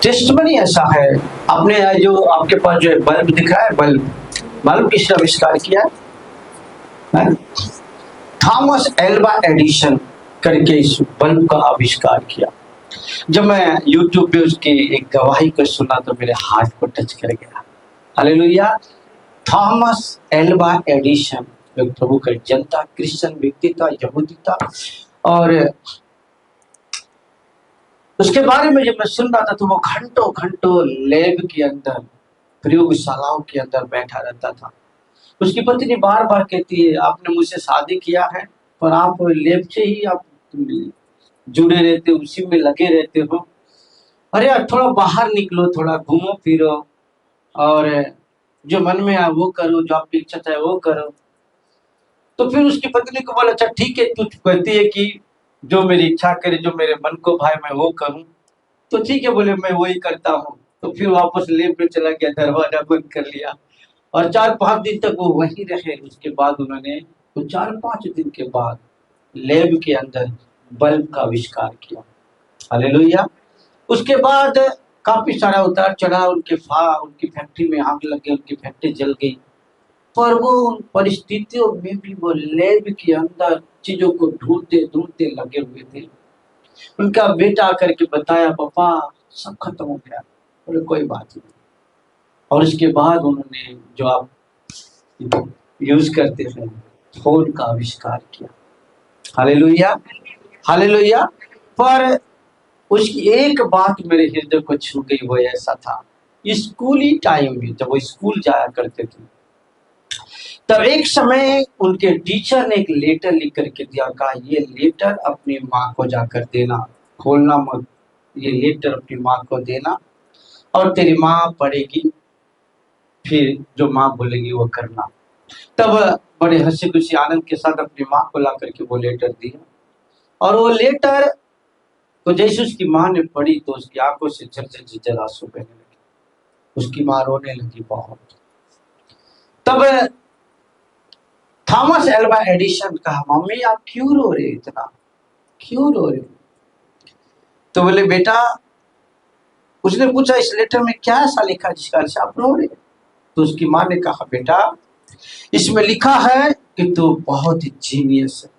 Testimony ऐसा है। आपने जो आपके पास जो बल्ब दिख रहा है, बल्ब किसने आविष्कार किया है? थॉमस एल्वा एडिशन करके इस बल्ब का आविष्कार किया। जब मैं यूट्यूब पे उसकी एक गवाही को सुना तो मेरे हार्ट को टच कर गया। हालेलुया। थॉमस एल्वा एडिशन जो प्रभु का जनता, क्रिश्चियन व्यक्ति था, यहूदी था, और उसके बारे में जब मैं सुन रहा था तो वो घंटों घंटों लैब के अंदर, प्रयोगशालाओं के अंदर बैठा रहता था। उसकी पत्नी बार बार कहती है, आपने मुझसे शादी किया है पर आप लैब से ही आप जुड़े रहते हो, उसी में लगे रहते हो। अरे यार थोड़ा बाहर निकलो, थोड़ा घूमो फिरो, और जो मन में आए वो करो, जो आपकी इच्छा चाहे वो करो। तो फिर उसकी पत्नी को बोला, अच्छा ठीक है, तू कहती है कि जो मेरी इच्छा करे, जो मेरे मन को भाई मैं वो करूं, तो ठीक है, बोले मैं वही करता हूँ। तो फिर वापस लेब में चला गया, दरवाजा बंद कर लिया, और 4-5 दिन तक वो वहीं रहे। उसके बाद उन्होंने तो 4-5 दिन के बाद लैब के अंदर बल्ब का आविष्कार किया। हालेलुया। उसके बाद काफी सारा उतार चढ़ाव, उनकी फैक्ट्री में आग लग गई, उनकी फैक्ट्री जल गई, पर वो उन परिस्थितियों में भी वो लैब के अंदर चीजों को ढूंढते ढूंढते लगे हुए थे। उनका बेटा आकर के बताया, पापा सब खत्म हो गया। बोले कोई बात नहीं। और उसके बाद उन्होंने जो आप यूज करते हैं फोन का आविष्कार किया। Hallelujah, hallelujah. पर उसकी एक बात मेरे हृदय को छू गई, वो ऐसा था, स्कूली टाइम में जब वो स्कूल जाया करते थे, तब एक समय उनके टीचर ने एक लेटर लिख करके दिया, कहा ये लेटर अपनी माँ को जाकर देना, खोलना मत, ये लेटर अपनी माँ को देना, और तेरी माँ पढ़ेगी, फिर जो माँ बोलेगी वो करना। तब बड़े हंसी खुशी आनंद के साथ अपनी माँ को ला करके वो लेटर दिया, और वो लेटर तो जैसे उसकी माँ ने पढ़ी तो उसकी आंखों से झरझर आंसू बहने लगे। उसकी माँ रोने लगी बहुत। तब थॉमस एल्वा एडिशन कहा, मम्मी आप क्यों रो रहे, इतना क्यों रो रहे? तो बोले बेटा, उसने पूछा इस लेटर में क्या ऐसा लिखा जिसका से आप रो रहे? तो उसकी माँ ने कहा, बेटा इसमें लिखा है कि तू बहुत ही जीनियस है,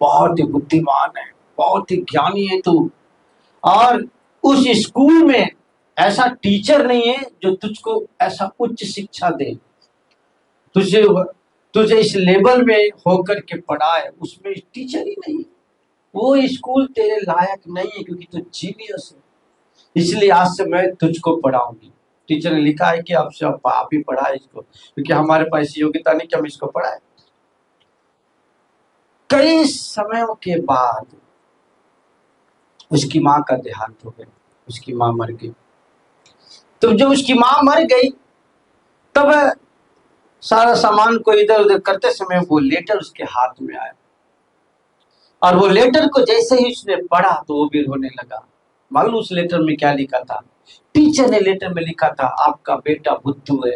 बहुत ही बुद्धिमान है, बहुत ही ज्ञानी है तू, और उस स्कूल में ऐसा टीचर नहीं है जो तुझको ऐसा उच्च शिक्षा दे, तुझे इस लेवल में होकर के पढ़ाए, उसमें टीचर ही नहीं है। वो स्कूल तेरे लायक नहीं है क्योंकि तू जीनियस है, इसलिए आज से मैं तुझको पढ़ाऊंगी। टीचर ने लिखा है कि आपसे आप ही पढ़ाए इसको, क्योंकि हमारे पास योग्यता नहीं कि हम इसको पढ़ाए। कई समयों के बाद उसकी माँ का देहांत हो गया, उसकी माँ मर गई। तो जब उसकी माँ मर गई तब सारा सामान को इधर उधर करते समय वो लेटर उसके हाथ में आया, और वो लेटर को जैसे ही उसने पढ़ा तो वो भी रोने लगा। मालूम उस लेटर में क्या लिखा था? टीचर ने लेटर में लिखा था, आपका बेटा बुद्धू है,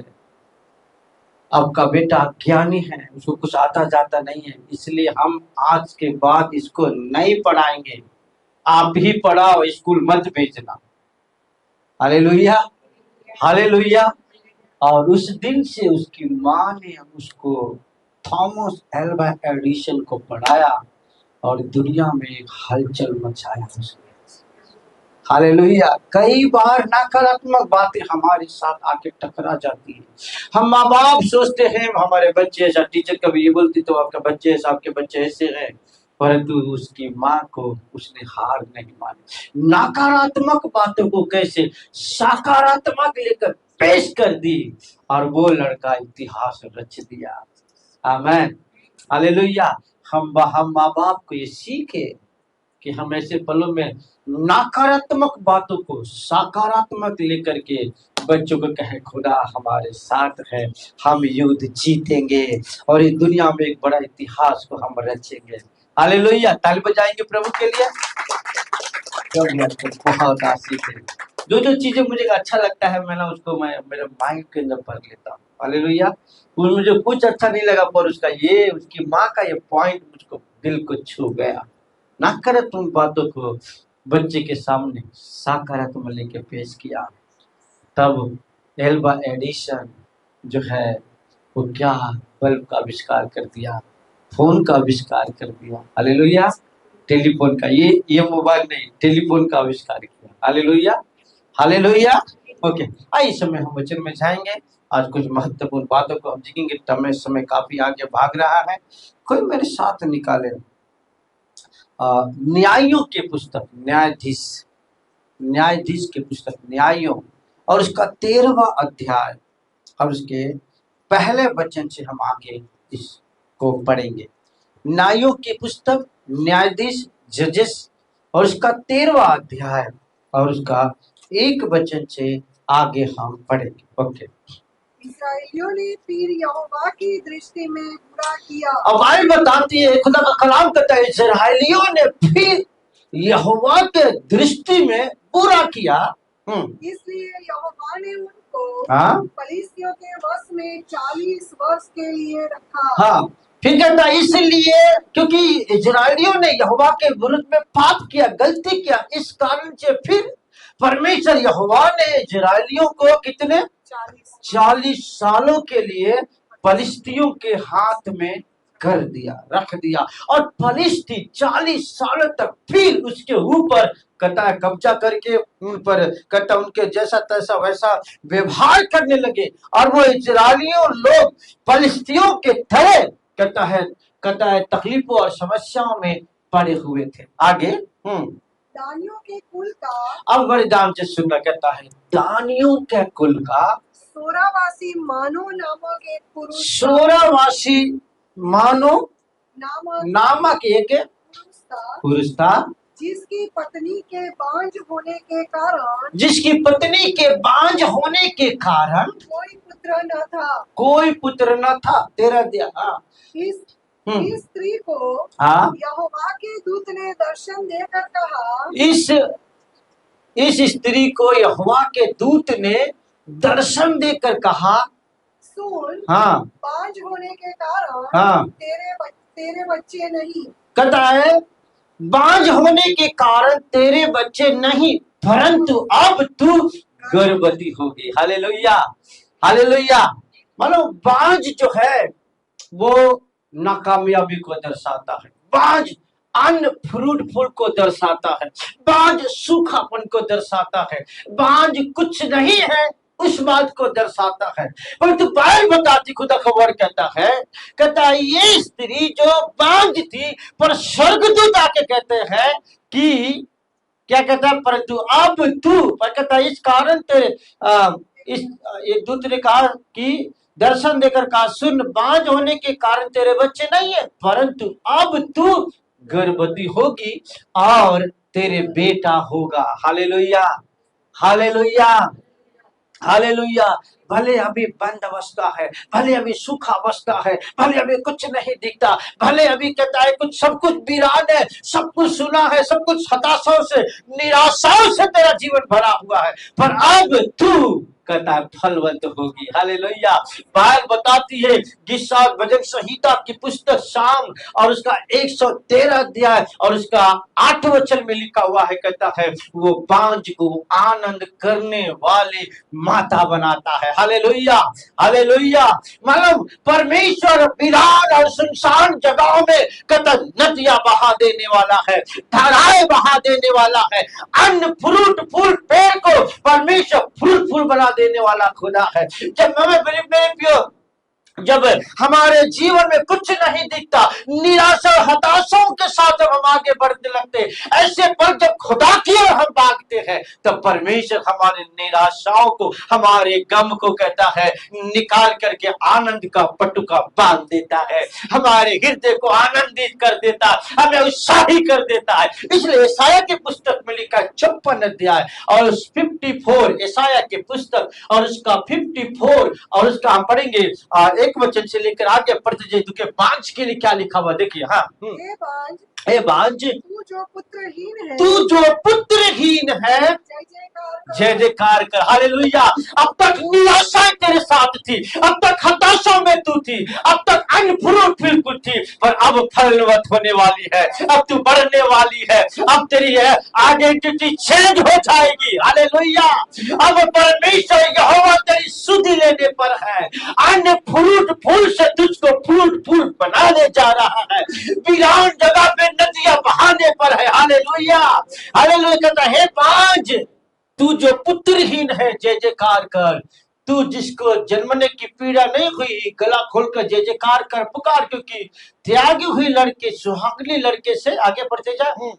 आपका बेटा ज्ञानी है, उसको कुछ आता जाता नहीं है, इसलिए हम आज के बाद इसको नहीं पढ़ाएंगे, आप ही पढ़ाओ, स्कूल मत भेजना। Hallelujah, hallelujah. और उस दिन से उसकी माँ ने उसको थॉमस एल्वा एडिशन को पढ़ाया और दुनिया में एक हलचल मचाया उसने। हालेलुया। कई बार नकारात्मक बातें हमारे साथ आके टकरा जाती है। हम माँ बाप सोचते हैं हमारे बच्चे ऐसा, टीचर कभी ये बोलती तो आपका बच्चे ऐसा, आपके बच्चे ऐसे हैं, परंतु उसकी माँ को उसने हार नहीं मानी। नकारात्मक बातों को कैसे सकारात्मक लेकर पेश कर दी, और वो लड़का इतिहास रच दिया। आमीन, हालेलुया। हम माँ बाप को ये सीखे कि हम ऐसे पलों में नकारात्मक बातों को सकारात्मक लेकर के बच्चों को कहे, खुदा हमारे साथ है, हम युद्ध जीतेंगे और इस दुनिया में एक बड़ा इतिहास को हम रचेंगे। हालेलुया। ताली बजाएंगे प्रभु के लिए। बहुत आशीष है। जो जो चीजें मुझे अच्छा लगता है मैं उसको मैं मेरे माइंड के अंदर पढ़ लेता हूँ। हालेलुया। मुझे कुछ अच्छा नहीं लगा पर उसका ये, उसकी माँ का ये पॉइंट मुझको दिल को छू गया। नकारात्मक बातों को बच्चे के सामने सकारात्मक लेके पेश किया। तब एल्बा एडिशन जो है वो क्या बल्ब का आविष्कार कर दिया, फोन का आविष्कार कर दिया। हालेलुया। टेलीफोन का, ये मोबाइल नहीं, टेलीफोन का आविष्कार किया। Hallelujah, hallelujah. ओके, इस समय हम वचन में जाएंगे। आज कुछ महत्वपूर्ण बातों को हम सीखेंगे। समय काफी आगे भाग रहा है। कोई मेरे साथ निकाले न्यायों की पुस्तक, न्यायाधीश की पुस्तक न्यायों और उसका 13वां अध्याय और उसके पहले वचन से हम आगे इसको पढ़ेंगे। न्यायों की पुस्तक न्यायाधीश जजेस और उसका 13वां अध्याय और उसका 1 वचन से आगे हम पढ़ेंगे। ओके। इस्राएलियों ने फिर यहोवा की दृष्टि में बुरा किया। अब बाइबल बताती है, खुदा का कलाम कहता है, इस्राएलियों ने फिर यहोवा के दृष्टि में बुरा किया। इसलिए यहोवा ने उनको हाँ, फलिस्तियों के वश में 40 वर्ष के लिए रखा। हाँ, फिर कहता है इसलिए क्योंकि इजरायलियों ने यहोवा के विरुद्ध में पाप किया, गलती किया, इस कारण से फिर परमेश्वर यहोवा ने इजरायलियों को कितने 40 सालों के लिए फलिस्तियों के हाथ में कर दिया, रख दिया। और फलिस्ती 40 सालों तक फिर उसके ऊपर कहता है कब्जा करके उन पर कहता उनके जैसा तैसा वैसा व्यवहार करने लगे। और वो इजरायलियों लोग फलिस्तियों के तरह कहता है तकलीफों और समस्याओं में पड़े हुए थे। आगे दानियों के कुल का, अब बड़े ध्यान से सुनना, कहता है दानियों के कुल का सोरावासी मानो नामक एक पुरुष, सोरावासी मानो नामक एक पुरुष था, जिसकी पत्नी के बांझ होने के कारण, कोई पुत्र न था। तेरा दिया। इस स्त्री को यहोवा के दूत ने दर्शन देकर कहा, इस स्त्री को यहोवा के दूत ने दर्शन देकर कहा, सुन, बांझ होने के कारण तेरे बच्चे नहीं। कहता है बांझ होने के कारण तेरे बच्चे नहीं, परंतु अब तू गर्भवती होगी। Hallelujah, hallelujah. मानो बांझ जो है वो नाकामयाबी को दर्शाता है, बांझ अनफ्रूटफुल को दर्शाता है, बांझ सूखापन को दर्शाता है, बांझ कुछ नहीं है उस बात को दर्शाता है। परंतु बाइबल बताती, खुदा का वर्ड कहता है ये स्त्री जो बांझ थी, पर स्वर्गदूत आके कहते हैं कि क्या कहता है, परंतु अब तू, पर कहता है इस कारण तेरे इस दूत ने कहा कि दर्शन देकर कहा, सुन, बांझ होने के कारण तेरे बच्चे नहीं है, परंतु अब तू गर्भवती होगी और तेरे बेटा होगा। Hallelujah, hallelujah, hallelujah. भले अभी बंद अवस्था है, भले अभी सूखा अवस्था है, भले अभी कुछ नहीं दिखता, भले अभी कहता है कुछ सब कुछ वीरान है, सब कुछ सुना है, सब कुछ हताशाओं से निराशाओं से तेरा जीवन भरा हुआ है, पर अब तू कहता है फलवंत होगी। हालेलुया। बाइबल बताती है गिसा भजन संहिता की पुस्तक शाम और उसका 113 अध्याय और उसका 8 वचन में लिखा हुआ है, कहता है वो बांझ को आनंद करने वाली माता बनाता है। Hallelujah, hallelujah. मतलब परमेश्वर वीरान और सुनसान जगहों में कहता नदियां बहा देने वाला है, धाराएं बहा देने वाला है, अन्न फ्रूटफुल पेड़ को परमेश्वर फ्रूटफुल बना देने वाला खुदा है। जब हमारे जीवन में कुछ नहीं दिखता, निराशा हताशाओं के साथ जब हम आगे बढ़ने लगते, ऐसे पर जब खुदा की ओर हम भागते हैं, तब परमेश्वर हमारे निराशाओं को, हमारे गम को कहता है निकाल करके आनंद का पटुका बांध देता है, हमारे हृदय को आनंदित कर देता है, हमें उत्साही कर देता है। इसलिए यशायाह की पुस्तक में लिखा 56 अध्याय और 54, यशायाह की पुस्तक और उसका 54 और उसका हम पढ़ेंगे 1 वचन से लेकर आगे पढ़ते जाइए, तो बांझ के लिए क्या लिखा हुआ देखिए। ए बांझ, तू जो पुत्रहीन है, तू जो पुत्रहीन है, जय जयकार कर। हालेलुया। अब तक निराशा तेरे साथ थी, अब तक हताशा में तू थी, अब तक अनफ्रूट बिल्कुल थी, पर अब फलवत होने वाली है, अब तू बढ़ने वाली है, अब तेरी आइडेंटिटी चेंज हो जाएगी। हालेलुया। अब परमेश्वर यहोवा तेरी सुधि लेने पर है, अन्य फ्रूट फूल से तुझको फ्रूट फूल बनाने जा रहा है, वीरान जगह पे नदियां बहाने पर है। हालेलुया। हालेलुया। कहता है बांझ, तू जो पुत्रहीन है, जय जयकार कर। तू जिसको जन्मने की पीड़ा नहीं हुई, गला खोलकर जय जयकार कर, पुकार, क्योंकि त्यागी हुई लड़के सुहागनी लड़के से आगे बढ़ते जाए।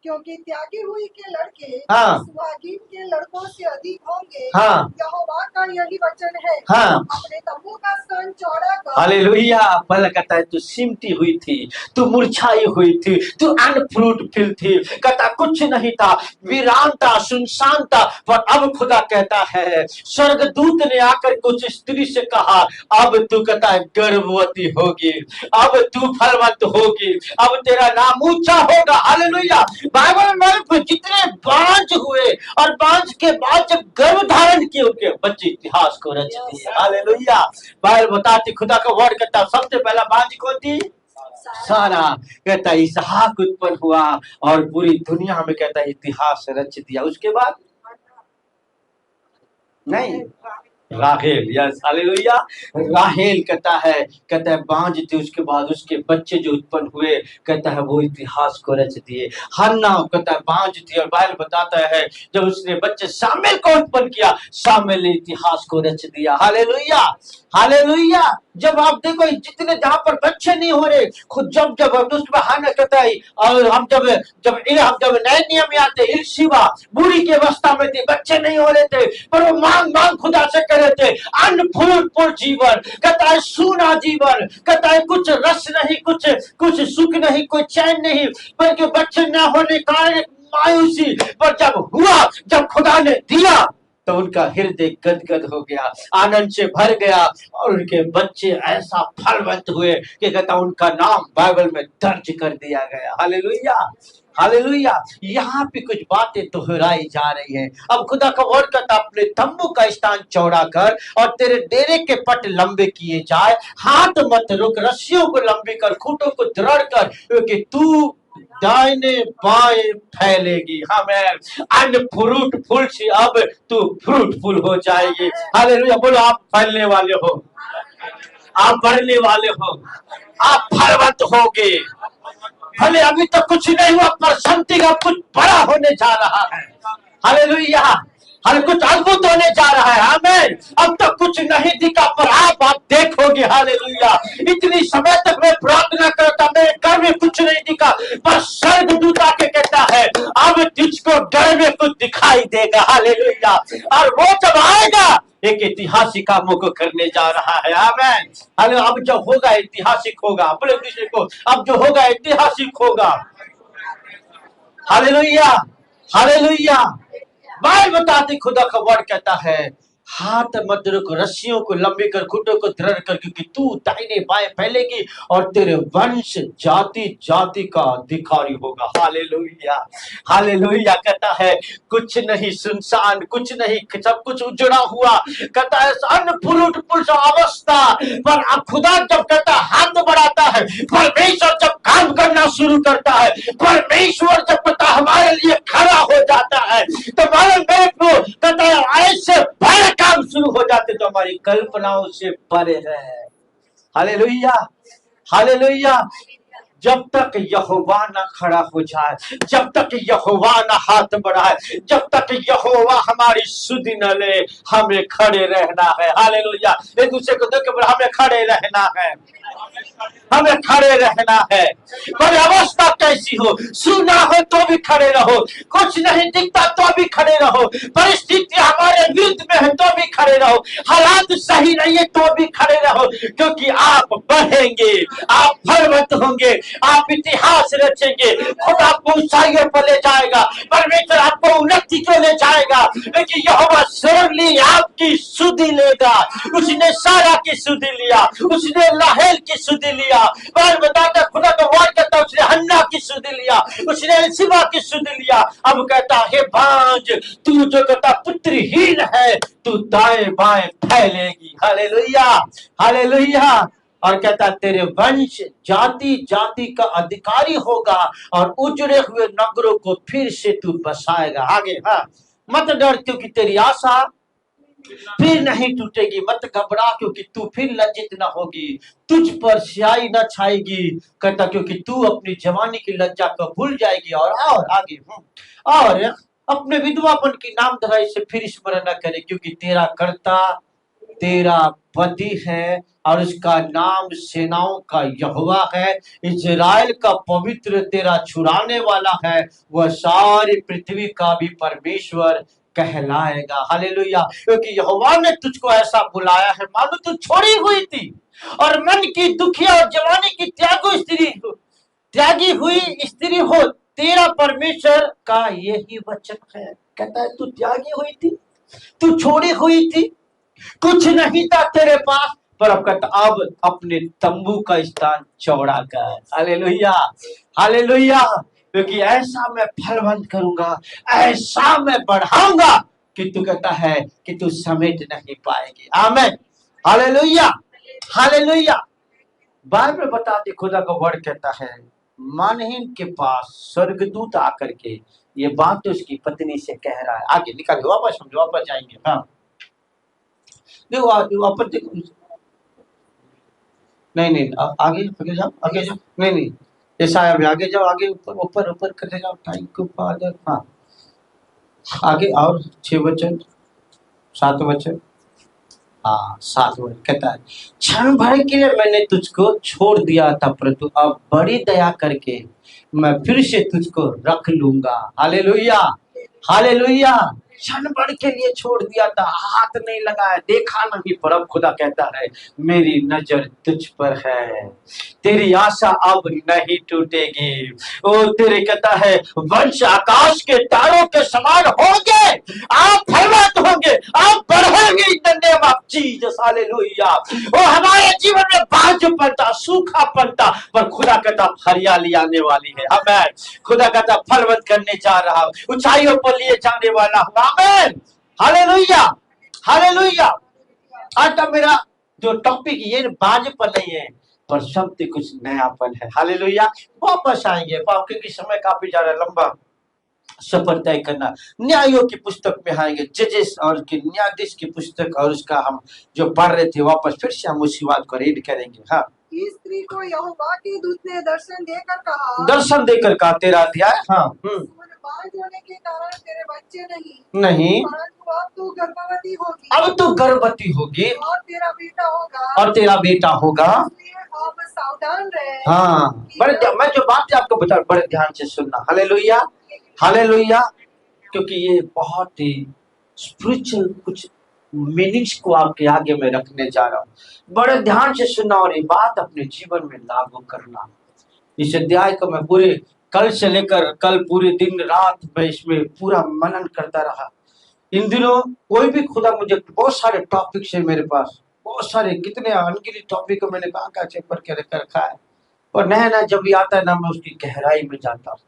क्योंकि त्यागी हुई के लड़के हाँ, सुहागिन के लड़कों से अधिक होंगे। हाँ, यहोवा का यही वचन है। हाँ, अपने तंबू का स्तन चौड़ा कर। हालेलुया। पहले कहता है तू सिमटी हुई थी, तू मुरझाई हुई थी, तू अनफ्रूटफुल थी, कहता कुछ नहीं था, वीरान था, सुनसान था, पर अब खुदा कहता है, स्वर्गदूत ने आकर कुछ स्त्री से कहा, अब तू कहता है गर्भवती होगी, अब तू फलवंत होगी, अब तेरा नाम ऊंचा होगा। हालेलुया। बाइबल में जितने बांझ हुए और बांझ के बाद जब गर्भ धारण किए, उनके बच्चे इतिहास को रच दिए। हालेलुया। बाइबल बताती, खुदा का वर्ड कहता, सबसे पहला बांझ कौन थी? सारा। कहता इसहाक उत्पन्न हुआ और पूरी दुनिया में कहता इतिहास रच दिया। उसके बाद नहीं, राहेल। Yes, hallelujah. राहेल कहता है बांझ थी, उसके बाद उसके बच्चे जो उत्पन्न हुए, कहता है वो इतिहास को रच दिए। हन्ना कहता है बांझ थी, और बाइबल बताता है जब उसने बच्चे शामिल को उत्पन्न किया, शामिल ने इतिहास को रच दिया। हालेलुया। हालेलुया। जब आप देखो जितने जहां पर बच्चे नहीं हो रहे, खुद जब जब उसमें हन्ना कहता है, और हम जब नए नियम में आते, शिवा बुरी की अवस्था में थी, बच्चे नहीं हो रहे थे, पर वो मांग मांग खुदा से कर रहे थे, अनफुल जीवन, कहता है सूना जीवन, कहता है कुछ रस नहीं, कुछ सुख नहीं, कोई चैन नहीं, बल्कि बच्चे न होने का मायूसी। पर जब खुदा ने दिया तो उनका हृदय गदगद हो गया, आनंद से भर गया, और उनके बच्चे ऐसा फलवंत हुए कि कहता उनका नाम बाइबल में दर्ज कर दिया गया। हालेलुया। हालेलुया। यहाँ पे कुछ बातें दोहराई जा रही है। अब खुदा का वर्ड कहता, अपने तंबू का स्थान चौड़ा कर और तेरे डेरे के पट लंबे किए जाए, हाथ मत रुक, रस्सियों को लंबी कर, खूंटों को दृढ़ कर, क्योंकि तू दाहिने बाएं फैलेगी। हमें अन्य फ्रूटफुल से अब तू फ्रूटफुल हो जाएगी। हालेलुया। बोलो, आप फैलने वाले हो, आप बढ़ने वाले हो, आप फलवंत होगे। भले अभी तक कुछ नहीं हुआ, पर समथिंग अब कुछ बड़ा होने जा रहा है। हालेलुया। हर कुछ अद्भुत होने जा रहा है। आमीन। अब तक कुछ नहीं दिखा, पर आप देखोगे। हालेलुया। इतनी समय तक मैं प्रार्थना करता, मेरे घर में कुछ नहीं दिखा, पर स्वर्गदूत आके कहता है अब तुझको घर में कुछ दिखाई देगा। हालेलुया। और वो जब आएगा, एक ऐतिहासिक कामों को करने जा रहा है। आमीन। हालेलुया। अब जो होगा ऐतिहासिक होगा। बोले दूसरे को, अब जो होगा ऐतिहासिक होगा। हालेलुया। हालेलुया। बाइबल बताती, खुदा का वर्ड कहता है, हाथ मत रुक, रस्सियों को लंबी कर, घुटनों को दृढ़ कर, क्योंकि तू दाहिने बाएं फैलेगी और तेरे वंश जाति जाति का अधिकारी होगा। हालेलुया। हालेलुया। कहता है कुछ नहीं सुनसान, कुछ नहीं, सब कुछ उजड़ा हुआ, कहता है अनफ्रूटफुल अवस्था, पर अब खुदा जब कहता हाथ बढ़ाता है, परमेश्वर जब काम करना शुरू करता है, परमेश्वर जब कहता हमारे लिए खड़ा हो जाता है, तो कहता है ऐसे बड़े काम शुरू हो जाते तो हमारी कल्पनाओं से परे है। हालेलुया। हालेलुया। जब तक यहोवा ना खड़ा हो जाए, जब तक यहोवा ना हाथ बढ़ाए, जब तक यहोवा हमारी सुधि न ले, हमें खड़े रहना है। हालेलुया। एक दूसरे को देख के हमें खड़े रहना है, हमें खड़े रहना है। पर अवस्था कैसी हो, सुना हो तो भी खड़े रहो, कुछ नहीं दिखता तो भी खड़े रहो, परिस्थिति हमारे विरुद्ध में है तो भी खड़े रहो, हालात सही नहीं है तो भी खड़े रहो, क्योंकि आप बढ़ेंगे, आप फलवंत होंगे, आप इतिहास रचेंगे। खुदा आपको ऊंचाइयों पर ले जाएगा, परमेश्वर आपको उन्नति को ले जाएगा, क्योंकि यहोवा surely आपकी सुधि लेगा। उसने सारा की सुधि लिया, उसने राहेल की सुध लिया। बाइबल बताता खुदा का वार कहता उसने हन्ना की सुध लिया, उसने एलसिबा की सुध लिया। अब कहता हे भांज, तू जो कहता पुत्रहीन है, तू दाएं बाएं फैलेगी। Hallelujah, hallelujah. और कहता तेरे वंश जाति जाति का अधिकारी होगा और उजड़े हुए नगरों को फिर से तू बसाएगा। आगे हाँ, मत डर क्योंकि तेरी आशा फिर नहीं टूटेगी, मत घबरा क्योंकि तू फिर लज्जित न होगी, तुझ पर स्याही न छाएगी। कहता क्योंकि तू अपनी जवानी की लज्जा को भूल जाएगी। और आगे और अपने विधवापन की नाम धराई से फिर स्मरण न करे, क्योंकि तेरा कर्ता तेरा पति है और उसका नाम सेनाओं का यहोवा है। इजराइल का पवित्र तेरा छुड़ाने वाला है, वह सारी पृथ्वी का भी परमेश्वर कहलाएगा। हालेलुया। क्योंकि यहोवा ने तुझको ऐसा बुलाया है मानो तू छोड़ी हुई थी और मन की दुखिया और जवानी की त्यागी हुई स्त्री हो। तेरा परमेश्वर का यही वचन है। कहता है तू त्यागी हुई थी, तू छोड़ी हुई थी, कुछ नहीं था तेरे पास, पर अब कहता अब अपने तंबू का स्थान चौड़ा कर। Hallelujah, hallelujah. क्योंकि ऐसा मैं फलवंत करूंगा, ऐसा मैं बढ़ाऊंगा कि तू कहता है कि तू समेट नहीं पाएगी। आमीन, हालेलुया, हालेलुया। बाइबल बताती खुदा का वर्ड कहता है मानहीन के पास स्वर्गदूत आकर के ये बात तो उसकी पत्नी से कह रहा है। आगे निकाल वापस हम वापस जाएंगे। हाँ देखो वापस देखो, नहीं आगे जाओ, आगे जाओ, नहीं ऐसा है, आगे जाओ, आगे ऊपर ऊपर ऊपर करते जाओ। Thank you father. हाँ आगे और 6 वचन 7 वचन। हाँ 7 वचन कहता है क्षण भर के लिए मैंने तुझको छोड़ दिया था, परंतु अब बड़ी दया करके मैं फिर से तुझको रख लूंगा। Hallelujah, hallelujah. क्षण भर के लिए छोड़ दिया था, हाथ नहीं लगाया, देखा नहीं, पर अब खुदा कहता है मेरी नजर तुझ पर है, तेरी आशा अब नहीं टूटेगी। ओ तेरे कहता है वंश आकाश के तारों के समान होंगे, आप फलवंत होंगे, आप बढ़ेंगे in the name of Jesus. Hallelujah. ओ हमारे जीवन में बांझपन था, सूखापन था, पर खुदा कहता हरियाली आने वाली है। आमीन। खुदा कहता फलवंत करने जा रहा हूं, ऊंचाइयों पर लिए जाने वाला हूं। आमीन, हालेलुया, हालेलुया। आज का मेरा जो टॉपिक ये बांझपन नहीं है, पर शब्द कुछ नयापन है। हालेलुया। वापस आएंगे क्योंकि समय काफी ज्यादा लंबा सफर तय करना। न्यायों की पुस्तक में आएंगे, जजेस और की न्यायाधीश की पुस्तक, और उसका हम जो पढ़ रहे थे वापस फिर से हम उसी बात को रीड करेंगे। हाँ, इस स्त्री को यहोवा के दूत ने दर्शन देकर कहा तेरा अध्याय। हाँ बांझ होने के कारण तेरे बच्चे नहीं, परंतु अब तू गर्भवती होगी, अब तू गर्भवती होगी और तेरा बेटा होगा, अब सावधान रहे। हाँ मैं जो बात आपको बता बड़े ध्यान से सुनना। Hallelujah, hallelujah. क्योंकि ये बहुत ही स्पिरिचुअल कुछ मीनिंग्स को आपके आगे में रखने जा रहा हूँ। बड़े ध्यान से सुनना और ये बात अपने जीवन में लागू करना। इस अध्याय को मैं पूरे कल से लेकर कल पूरे दिन रात मैं इसमें पूरा मनन करता रहा। इन दिनों कोई भी खुदा मुझे बहुत सारे टॉपिक्स है मेरे पास, बहुत सारे, कितने अनगिनत टॉपिक को मैंने कहा चेक करके रखा है, और नया नया जब भी आता है ना मैं उसकी गहराई में जाता हूँ,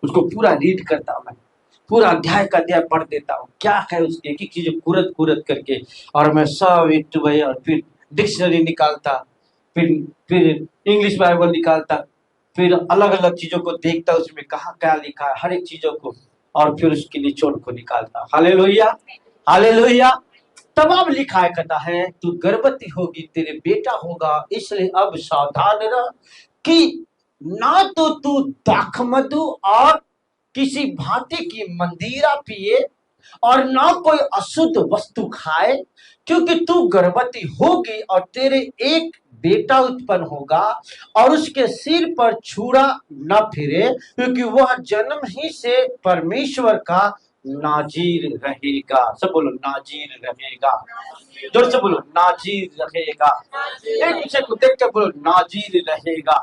उसको पूरा रीड करता हूँ, मैं पूरा अध्याय का अध्याय पढ़ देता हूँ क्या है उसकी एक एक चीज कुरत करके, और मैं सब एक और फिर डिक्शनरी निकालता, फिर इंग्लिश बाइबल निकालता, फिर अलग अलग चीजों को देखता उसमें कहाँ क्या लिखा है हर एक चीजों को, और फिर उसके निचोड़ को निकालता। Hallelujah, hallelujah. तब अब लिखा है कहता है तू गर्भवती होगी, तेरे बेटा होगा, इसलिए अब सावधान रह कि ना तो तू दाखमधु और किसी भांति की मंदिरा पिए और ना कोई अशुद्ध वस्तु खाए, क्योंकि तू गर्भवती होगी और तेरे एक बेटा उत्पन्न होगा और उसके सिर पर छुरा न फिरे, क्योंकि वह जन्म ही से परमेश्वर का नाजीर रहेगा। सब बोलो नाजीर रहेगा, जोर से बोलो नाजीर रहेगा, एक दूसरे को देख कर बोलो नाजीर रहेगा।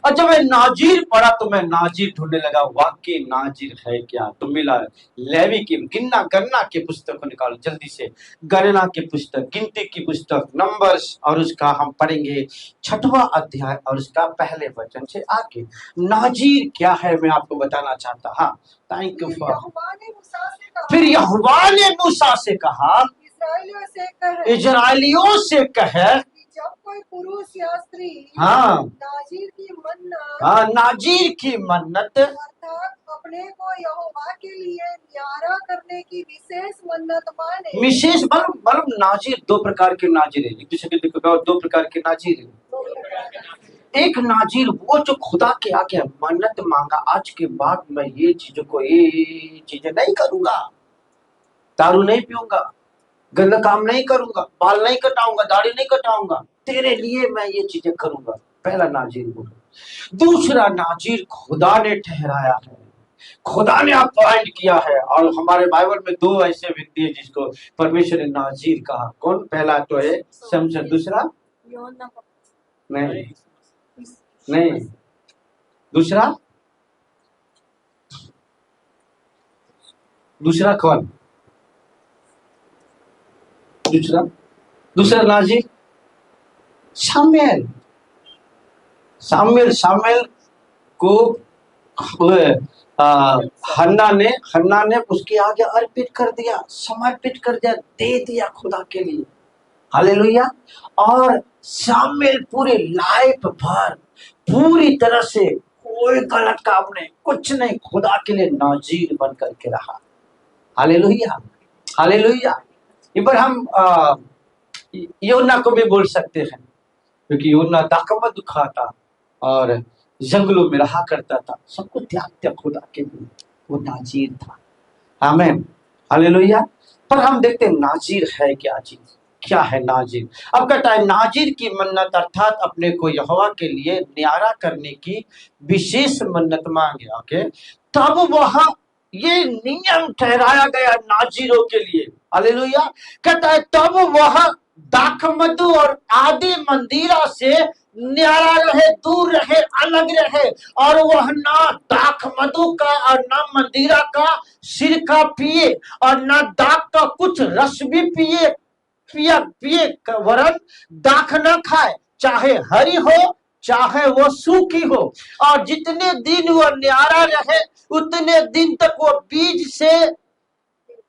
और जब मैं नाजीर पढ़ा तो मैं नाजीर ढूंढने लगा, वाकई नाजीर है क्या? तो मिला लेवी की गिनना गणना की पुस्तक को निकालो जल्दी से, गणना की पुस्तक, गिनती की पुस्तक, नंबर्स, और उसका हम पढ़ेंगे 6वां अध्याय और उसका पहले वचन से आगे। नाजीर क्या है मैं आपको बताना चाहता। हाँ, थैंक यू फॉर। फिर यहोवा ने मूसा से कहा, इजराइलियों से कहे, जब कोई पुरुष या स्त्री हाँ नाजीर की मन्नत अर्थात अपने को यहोवा के लिए न्यारा करने की विशेष मन्नत माने। विशेष मतलब नाजीर 2 प्रकार के नाजीर है। दूसरे 2 प्रकार के नाजीर है। एक नाजीर वो जो खुदा के आगे मन्नत मांगा, आज के बाद मैं ये चीजें नहीं करूंगा, दारू नहीं पीऊंगा, गंदा काम नहीं करूंगा, बाल नहीं कटाऊंगा, दाढ़ी नहीं कटाऊंगा, तेरे लिए मैं ये चीजें करूंगा। पहला नाजीर वो। दूसरा नाजीर खुदा ने ठहराया है, खुदा ने अपॉइंट किया है। और हमारे बाइबल में 2 ऐसे व्यक्ति है जिसको परमेश्वर ने नाजीर कहा। कौन? पहला तो है शमसन, दूसरा नहीं, दूसरा कौन? दूसरा नाजीर शामुएल को हन्ना ने उसके आगे अर्पित कर दिया, समर्पित कर दिया, दे दिया खुदा के लिए। हालेलुया। और शामुएल पूरे लाइफ भर पूरी तरह से कोई गलत काम नहीं, कुछ नहीं, खुदा के लिए नाजीर बन करके रहा। Hallelujah, hallelujah. इस पर हम योना को भी बोल सकते हैं, क्योंकि योना दाखमद खाता और जंगलों में रहा करता था, सबको त्याग दिया खुदा के लिए, वो नाजीर था। आमीन, हालेलुया। पर हम देखते हैं नाजीर है क्या चीज, क्या है नाजीर? अब कहता है नाजीर की मन्नत अर्थात अपने को यहोवा के लिए न्यारा करने की विशेष मन्नत मांगे। ओके, तब वह ये नियम ठहराया गया नाजीरों के लिए। हालेलुया। कहता है तब वह दाखमधु और आदि मंदिरा से न्यारा रहे, दूर रहे, अलग रहे, और वह ना दाखमधु का और ना मंदिरा का सिरका पिए और ना दाख का कुछ रस भी पिए वरन दाख न खाए, चाहे हरी हो चाहे वो सूखी हो। और जितने दिन वो न्यारा रहे उतने दिन तक वो बीज से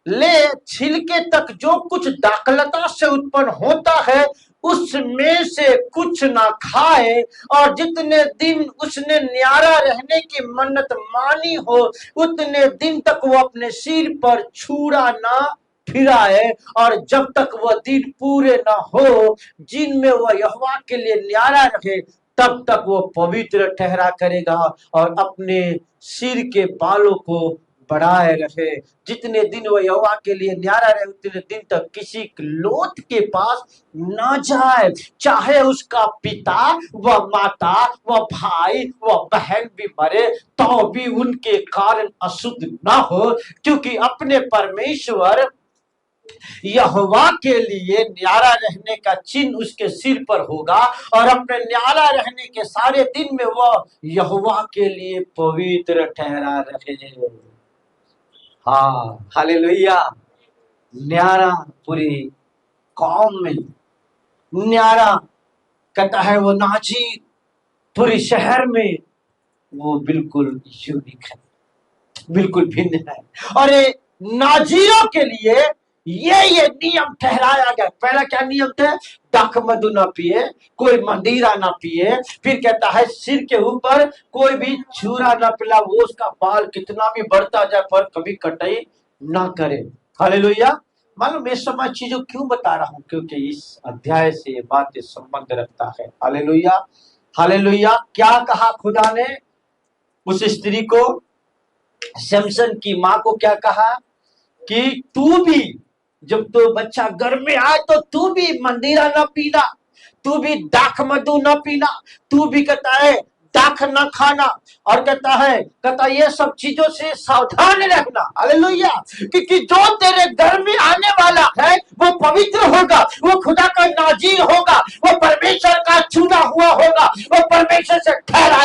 ले छिलके तक जो कुछ दाखलता से उत्पन्न होता है उसमें से कुछ ना खाए। और जितने दिन उसने न्यारा रहने की मन्नत मानी हो उतने दिन तक वो अपने सिर पर छुरा ना फिराए, और जब तक वह दिन पूरे ना हो जिनमें वह यहोवा के लिए न्यारा रहे तब तक वो पवित्र ठहरा करेगा और अपने सिर के बालों को बढ़ाए रहे। जितने दिन वह यहोवा के लिए न्यारा रहे उतने दिन तक किसी लोथ के पास न जाए, चाहे उसका पिता व माता व भाई व बहन भी मरे तो भी उनके कारण अशुद्ध न हो, क्योंकि अपने परमेश्वर यहोवा के लिए न्यारा रहने का चिन्ह उसके सिर पर होगा, और अपने न्यारा रहने के सारे दिन में वह यहोवा के लिए पवित्र ठहरा रहे। हाँ, हालेलुया। न्यारा पूरी कौम में न्यारा कहता है वो नाजीर पूरे शहर में वो बिल्कुल यूनिक है, बिल्कुल भिन्न है। और ये नाजीरों के लिए ये नियम ठहराया गया। पहला क्या नियम था? दाखमधु ना पिए, कोई मंदिरा ना पिए। फिर कहता है सिर के ऊपर कोई भी छुरा ना पिला, वो उसका बाल कितना भी बढ़ता जाए पर कभी कटाई ना करे। हालेलुया। मालूम इस समय चीजों क्यों बता रहा हूं? क्योंकि इस अध्याय से ये बातें संबंध रखता है। Hallelujah, hallelujah. क्या कहा खुदा ने उस स्त्री को? सैमसन की माँ को क्या कहा कि तू भी जब तो बच्चा घर में आए तो तू भी मंदिरा न पीना, तू भी दाखमधु न पीना, तू भी कहता है दाख न खाना, और कहता ये सब चीजों से सावधान रहना। हालेलुया। क्योंकि जो तेरे घर में आने वाला है वो पवित्र होगा, वो खुदा का नाजीर होगा, वो परमेश्वर का चुना हुआ होगा, वो परमेश्वर से ठहरा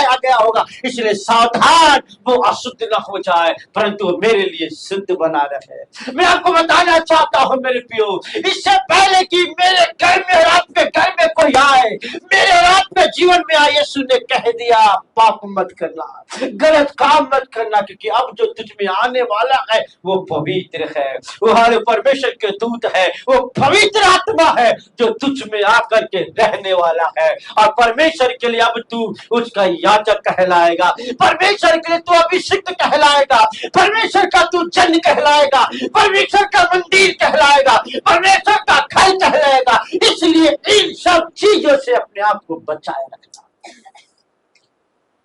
इसलिए सावधान वो अशुद्ध न हो जाए, परंतु वो मेरे लिए शुद्ध बना रहे। मैं आपको बताना चाहता हूँ मेरे प्रियो, इससे पहले कि मेरे घर में और आपके घर में कोई आए, मेरे और आपके जीवन में आए, यीशु ने कह दिया पाप मत करना, गलत काम मत करना, क्योंकि अब जो तुझ में आने वाला है वो पवित्र है, वो हमारे परमेश्वर के दूत है, वो पवित्र आत्मा है जो तुझ में आकर के रहने वाला है। और परमेश्वर के लिए अब तू उसका याजक कहलाएगा, परमेश्वर के लिए तू अभिषिक्त कहलाएगा, परमेश्वर का तू जन कहलाएगा, परमेश्वर का मंदिर कहलाएगा, परमेश्वर का घर कहलाएगा। इसलिए इन सब चीजों से अपने आप को बचाए रखना।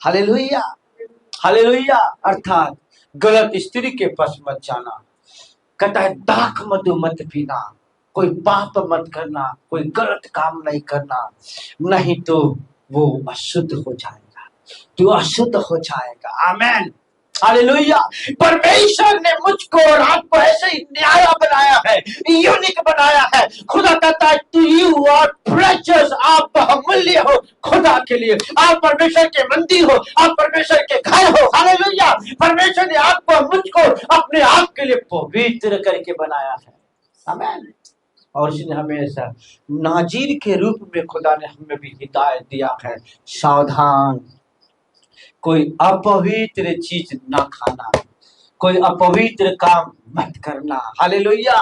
Hallelujah, hallelujah. अर्थात गलत स्त्री के पास मत जाना, कहता है दाख मधु मत पीना, कोई पाप मत करना, कोई गलत काम नहीं करना, नहीं तो वो अशुद्ध हो जाएगा, तू अशुद्ध हो जाएगा। आमेन, हालेलुया। परमेश्वर ने मुझको और आपको ऐसे ही न्याय बनाया है, यूनिक बनाया है। खुदा कहता है टू यू आर प्रेशियस, आप बहुमूल्य हो खुदा के लिए, आप परमेश्वर के मंदिर हो, आप परमेश्वर के घर हो। हालेलुया। परमेश्वर ने आपको मुझको अपने आप के लिए पवित्र करके बनाया है। आमीन। और उसने हमें ऐसा नाजीर के रूप में खुदा ने हमें भी हिदायत दिया है, सावधान, कोई अपवित्र चीज ना खाना, कोई अपवित्र काम मत करना। Hallelujah,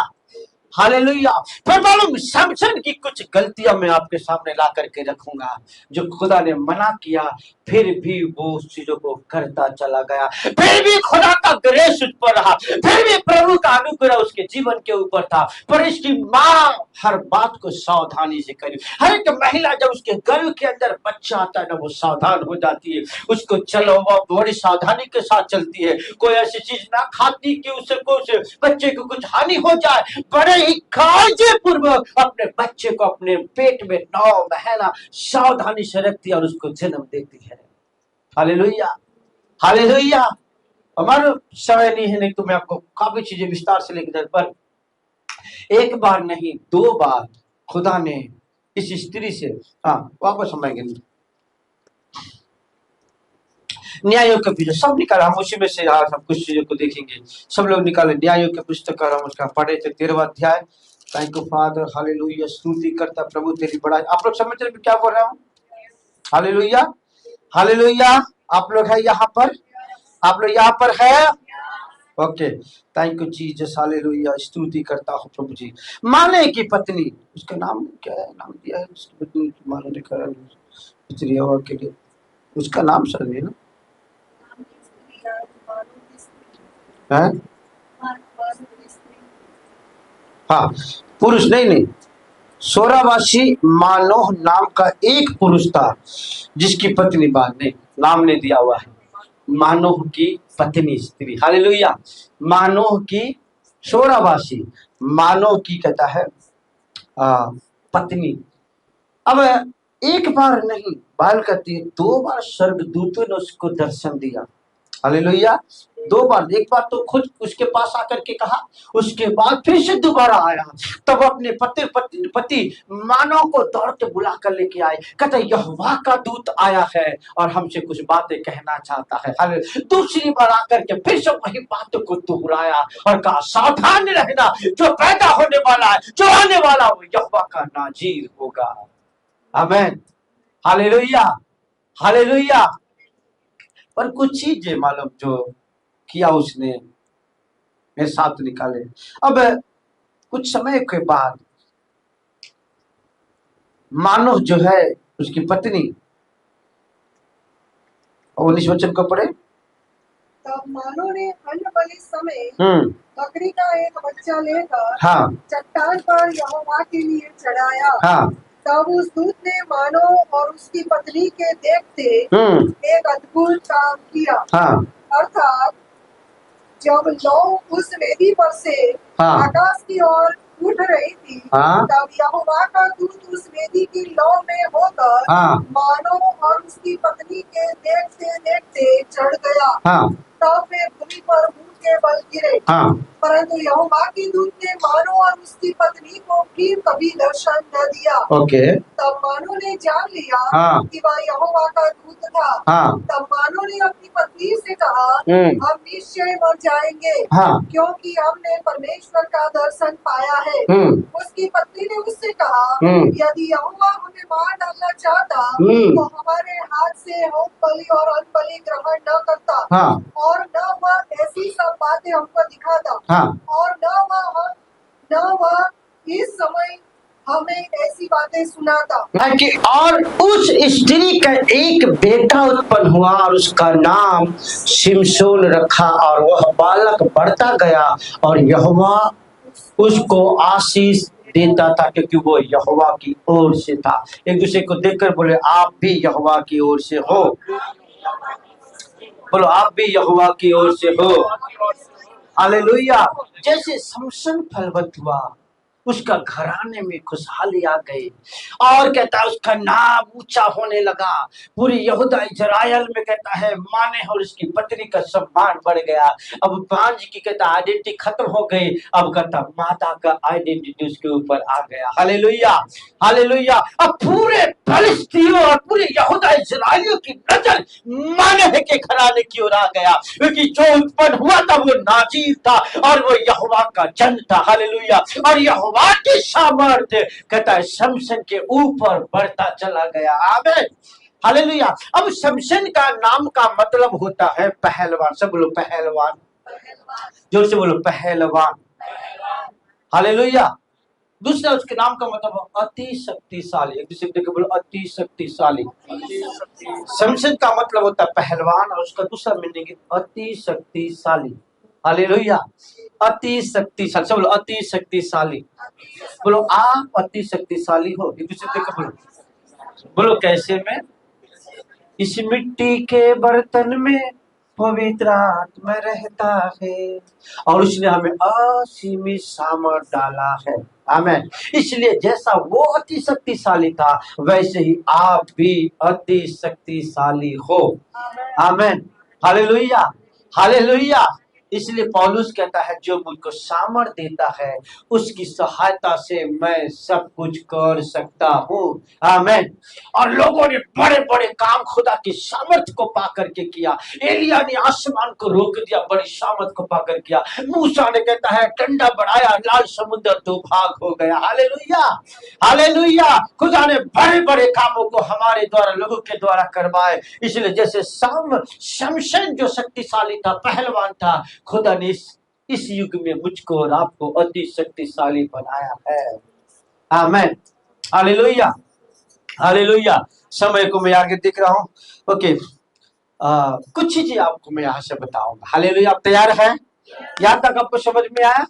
hallelujah. पर मालूम समसन की कुछ गलतियां मैं आपके सामने ला करके रखूंगा जो खुदा ने मना किया, फिर भी वो उस चीजों को करता चला गया, फिर भी खुदा का ग्रेस उस पर रहा, फिर भी प्रभु का अनुग्रह उसके जीवन के ऊपर था। पर इसकी माँ हर बात को सावधानी से करी। हर एक महिला जब उसके गर्भ के अंदर बच्चा आता है ना, वो सावधान हो जाती है, उसको चलो वो बड़ी सावधानी के साथ चलती है, कोई ऐसी चीज ना खाती कि उससे कोई बच्चे को कुछ हानि हो जाए, बड़े ही काळजीपूर्वक अपने बच्चे को अपने पेट में 9 महीना सावधानी से रखती है और उसको जन्म देती है। Hallelujah, hallelujah. हमारा समय नहीं है, नहीं तो मैं आपको काफी चीजें विस्तार से लेकर, पर एक बार नहीं 2 बार खुदा ने इस स्त्री से वापस समझेंगे न्यायों के पीछे सब निकाला, हम उसी में से सब कुछ चीजों को देखेंगे। सब लोग निकाले न्यायों के पुस्तक का, हम उसका पढ़े थे 13वां अध्याय। Thank you father, hallelujah. स्तुति करता प्रभु तेरी बड़ाई। आप लोग समझ रहे क्या बोल रहा हूँ? Hallelujah, hallelujah. आप लोग है यहाँ पर, आप लोग यहाँ पर है? Okay, thank you Jesus, hallelujah. स्तुति करता हूँ प्रभु जी। माले की पत्नी, उसका नाम क्या है? नाम दिया है उसकी पत्नी माले ने करा के लिए, उसका नाम सर है ना? है? हाँ, पुरुष नहीं, सोरावासी मानोह नाम का एक पुरुष था जिसकी पत्नी बाद नहीं, नाम नहीं दिया हुआ है, मानोह की पत्नी स्त्री। हालेलुया। मानोह की, सोरावासी मानोह की कहता है पत्नी। अब एक बार नहीं, बाल कहती है 2 बार स्वर्गदूतों ने उसको दर्शन दिया। हालेलुया, 2 बार। एक बार तो खुद उसके पास आकर के कहा, उसके बाद फिर से दोबारा आया, तब अपने पति मानव को दौड़ के बुला कर लेके आए, कहते यहोवा का दूत आया है और हमसे कुछ बातें कहना चाहता है। हालेलुया। दूसरी बार आकर के फिर से वही बातों को दोहराया और कहा सावधान रहना, जो पैदा होने वाला है, जो आने वाला, वो यहोवा का नाजीर होगा। आमीन, हालेलुया, हालेलुया। पर कुछ चीजें मालूम जो किया उसने, मेरे साथ निकाले। अब कुछ समय के बाद मानो जो है उसकी पत्नी, 19 वचन को पढ़े। तब मानो ने अन्न बलि समय बकरी का एक बच्चा लेकर चट्टान पर यहोवा के लिए चढ़ाया। तब उस दूत ने मानो और उसकी पत्नी के देखते एक अद्भुत काम किया। अर्थात जब लौ उस वेदी पर से आकाश की ओर उठ रही थी, तब यहोवा का दूत उस वेदी की लौ में होकर मानो और उसकी पत्नी के देखते देखते चढ़ गया। तब वे भूमि पर मुंह के बल गिरे। हाँ। परंतु यहोवा के दूत ने मानो और उसकी पत्नी को फिर कभी दर्शन न दिया। ओके। तब मानो ने जान लिया हाँ। कि वह यहोवा का दूत था। हाँ। तब मानो ने अपनी पत्नी से कहा, हम निश्चय मर जाएंगे, हाँ। क्योंकि हमने परमेश्वर का दर्शन पाया है। उसकी पत्नी ने उससे कहा, यदि यहोवा हमें मार डालना चाहता तो हमारे हाथ से होम बलि और अन्न बलि ग्रहण न करता। हाँ। और न वह ऐसी सब बातें हमको दिखाता। हाँ। और न वह इस समय हमें ऐसी बातें सुनाता। कि और उस स्त्री का एक बेटा उत्पन्न हुआ और उसका नाम शिमशोन रखा, और वह बालक बढ़ता गया और यहोवा उसको आशीष देता था, क्योंकि वो यहोवा की ओर से था। एक दूसरे को देखकर बोले, आप भी यहोवा की ओर से हो। बोलो, आप भी यहोवा की ओर से हो। हालेलुया। जैसे समसन फलवत हुआ, उसका घराने में खुशहाली आ गई, और कहता है उसका नाम ऊंचा होने लगा। पूरी यहूदा इजराइल में कहता है माने, और उसकी पत्नी का सम्मान बढ़ गया। अब भांज की कहता आइडेंटिटी खत्म हो गई, अब कहता माता का आइडेंटिटी उसके ऊपर आ गया। Hallelujah, hallelujah. अब पूरे फलिस्तीनियों और पूरे यहूदा इजराइलियों की नजर माने के घराने की ओर आ गया, क्योंकि जो उत्पन्न हुआ था वो नाजीर था और वो यहोवा का जन था। हालेलुया। और यहोवा की सामर्थ्य कहता है शमशन के ऊपर बढ़ता चला गया। आमीन, हालेलुया। अब शमशन का नाम का मतलब होता है पहलवान। सब बोलो पहलवान, जोर से बोलो पहलवान। हालेलुया। दूसरा उसके नाम का मतलब अति शक्तिशाली। एक दूसरे को बोलो अति शक्तिशाली। शमशन का मतलब होता है पहलवान, और उसका दूसरा मीनिंग अति शक्तिशाली। हालेलुया, अति शक्तिशाली। सब बोलो अति शक्तिशाली। बोलो आप अति शक्तिशाली हो। एक दूसरे को बोलो, बोलो कैसे में? इस मिट्टी के बर्तन में पवित्र आत्मा रहता है, और उसने हमें असीमित सामर्थ डाला है। आमीन। इसलिए जैसा वो अति शक्तिशाली था, वैसे ही आप भी अति शक्तिशाली हो। आमीन, हालेलुया, हालेलुया। इसलिए पौलुस कहता है जो मुझको सामर्थ्य देता है उसकी सहायता से मैं सब कुछ कर सकता हूँ। आमीन। और लोगों ने बड़े बड़े काम खुदा की सामर्थ्य को पाकर के किया। एलिया ने आसमान को रोक दिया, बड़ी सामर्थ्य को पाकर किया। मूसा ने कहता है डंडा बढ़ाया, लाल समुद्र दो भाग हो गया। Hallelujah, hallelujah. खुदा ने बड़े बड़े कामों को हमारे द्वारा, लोगों के द्वारा करवाए। इसलिए जैसे शमशन जो शक्तिशाली था, पहलवान था, खुदा ने इस युग में मुझको और आपको अति शक्तिशाली बनाया है। आमीन, हालेलुया, हालेलुया। समय को मैं आगे देख रहा हूँ। ओके, कुछ चीजें आपको मैं यहाँ से बताऊंगा। हालेलुया। आप तैयार हैं? यहाँ तक आपको समझ में आया?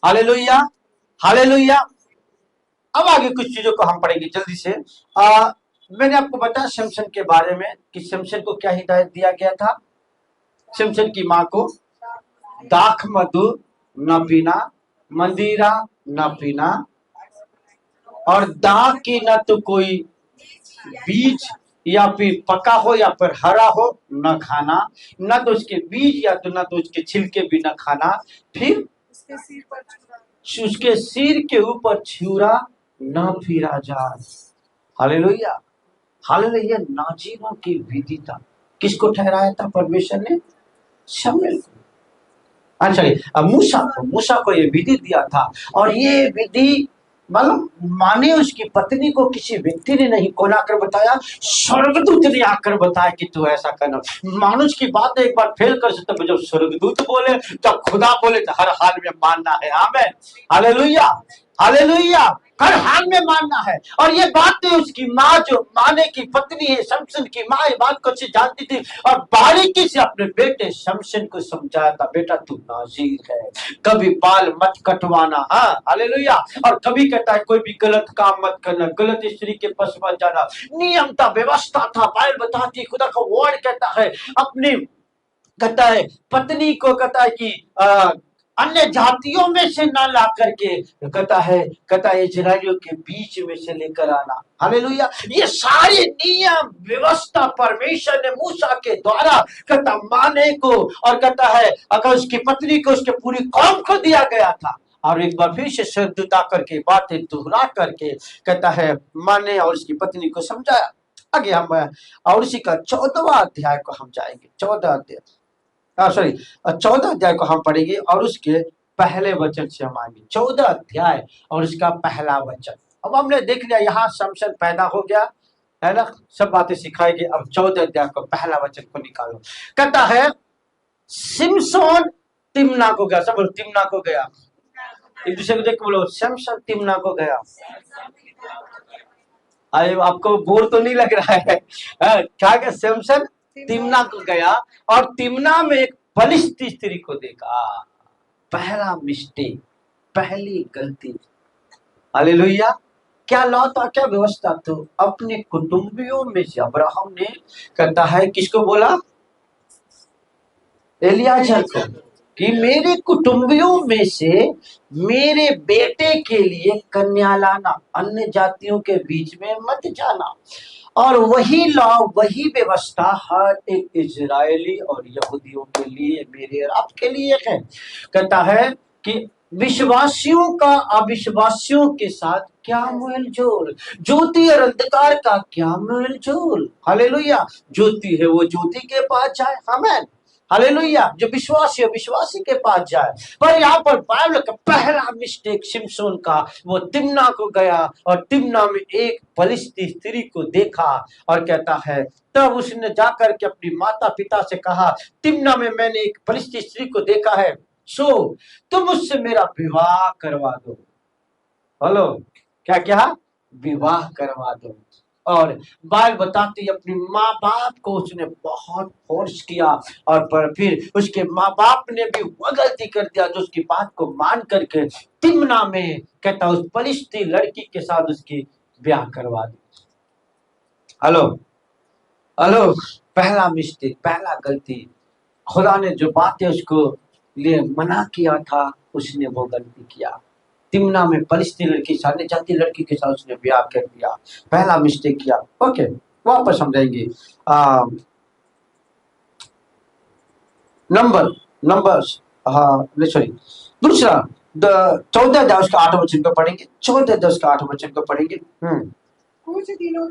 Hallelujah, hallelujah. अब आगे कुछ चीजों को हम पढ़ेंगे जल्दी से। मैंने आपको बताया शमशन के बारे में कि शमशन को क्या हिदायत दिया गया था। शमशन की माँ को दाख मधु न पीना, मंदिरा न पीना, और दाख की न तो कोई बीज या फिर पका हो या फिर हरा हो न खाना, न तो उसके बीज या तो न तो उसके छिलके भी न खाना। फिर उसके सिर के ऊपर छुरा न फिरा जाए। Hallelujah, hallelujah. नाजीरों की विधि था। किसको ठहराया था परमेश्वर ने? शमूएल को। अच्छा, मूसा को ये विधि दिया था, और ये विधि मालूम माने उसकी पत्नी को किसी व्यक्ति ने नहीं कौन आकर बताया, स्वर्गदूत ने आकर बताया कि तू ऐसा करना। मानुष की बात एक बार फेल कर सकते, जब स्वर्गदूत बोले, जब खुदा बोले तो हर हाल में मानना है। आमीन, हालेलुया, हालेलुया। हर हाल में मानना है। और ये बातें उसकी माँ, जो माने की पत्नी है, शमशन की माँ, ये बात को अच्छी जानती थी, और बारीकी से अपने बेटे शमशन को समझाया था, बेटा तू नाज़ीर है, कभी बाल मत कटवाना। हाँ, हालेलुया। और कभी कहता है कोई भी गलत काम मत करना, गलत स्त्री के पास मत जाना। नियम था, व्यवस्था था, बाइबल बताती, खुदा का वर्ड कहता है अपनी, कहता है पत्नी को, कहता है कि अन्य जातियों में से ना ला करके कहता है इजरायलियों के बीच में से लेकर आना। हालेलुया। ये सारे नियम व्यवस्था परमेश्वर ने मूसा के द्वारा कहता माने को, और कहता है अगर उसकी पत्नी को उसके पूरी कौम को दिया गया था, और एक बार फिर से श्रद्धा करके बातें दोहरा करके कहता है माने और उसकी पत्नी को समझाया। आगे हम और उसी का 14वां अध्याय को हम जाएंगे। 14 अध्याय को हम पढ़ेंगे और उसके पहले वचन से हम आएंगे। 14 अध्याय और उसका पहला वचन। अब हमने देख लिया यहाँ समसन पैदा हो गया है ना, सब बातें सिखाएंगे। अब 14 अध्याय को पहला वचन को निकालो। कहता है सिमसोन तिम्ना को गया। सब बोलो तिम्ना को गया। एक दूसरे को देख बोलो सिमसोन तिम्ना को गया। अरे आपको बोर तो नहीं लग रहा है? क्या क्या सिमसन तिम्ना को गया और तिम्ना में एक बलिष्ठ स्त्री को देखा। पहला मिस्टेक, पहली गलती। हालेलुया। क्या लॉ था, क्या व्यवस्था? तो अपने कुटुंबियों में से अब्राहम ने कहता है किसको बोला? एलियाजर को, कि मेरे कुटुंबियों में से मेरे बेटे के लिए कन्या लाना, अन्य जातियों के बीच में मत जाना। और वही लॉ, वही व्यवस्था हर एक इजरायली और यहूदियों के लिए, मेरे और आपके लिए है। कहता है कि विश्वासियों का अविश्वासियों के साथ क्या मेल जोल, ज्योति और अंधकार का क्या मेल जोल। हालेलुया। ज्योति है वो ज्योति के पास जाए, आमीन। हालेलुया। जो विश्वासी है विश्वासी के पास जाए। पर यहाँ पर बाइबल का पहला मिस्टेक सिमसोन का, वो तिम्ना को गया और तिम्ना में एक बलिष्ठ स्त्री को देखा और कहता है तब उसने जाकर के अपनी माता पिता से कहा तिम्ना में मैंने एक बलिष्ठ स्त्री को देखा है, सो तुम उससे मेरा विवाह करवा दो। हेलो, क्या क्या? विवाह करवा दो। और बाइबल बताती अपनी माँ बाप को उसने बहुत फोर्स किया, और पर फिर उसके माँ बाप ने भी वो गलती कर दिया जो उसकी बात को मान करके तिम्ना में कहता उस फलिस्ती लड़की के साथ उसकी ब्याह करवा दी। Hello hello. पहला मिस्टेक, पहला गलती। खुदा ने जो बातें उसको लिए मना किया था उसने वो गलती किया। तिम्ना में फलिस्ती लड़की साथ जाती लड़की के साथ उसने ब्याह कर दिया। पहला मिस्टेक किया। ओके, वापस हम जाएंगे। सॉरी, दूसरा 14 अध्याय उसका 8 वचन को पढ़ेंगे। 14 अध्याय उसका 8 वचन को पढ़ेंगे। कुछ दिनों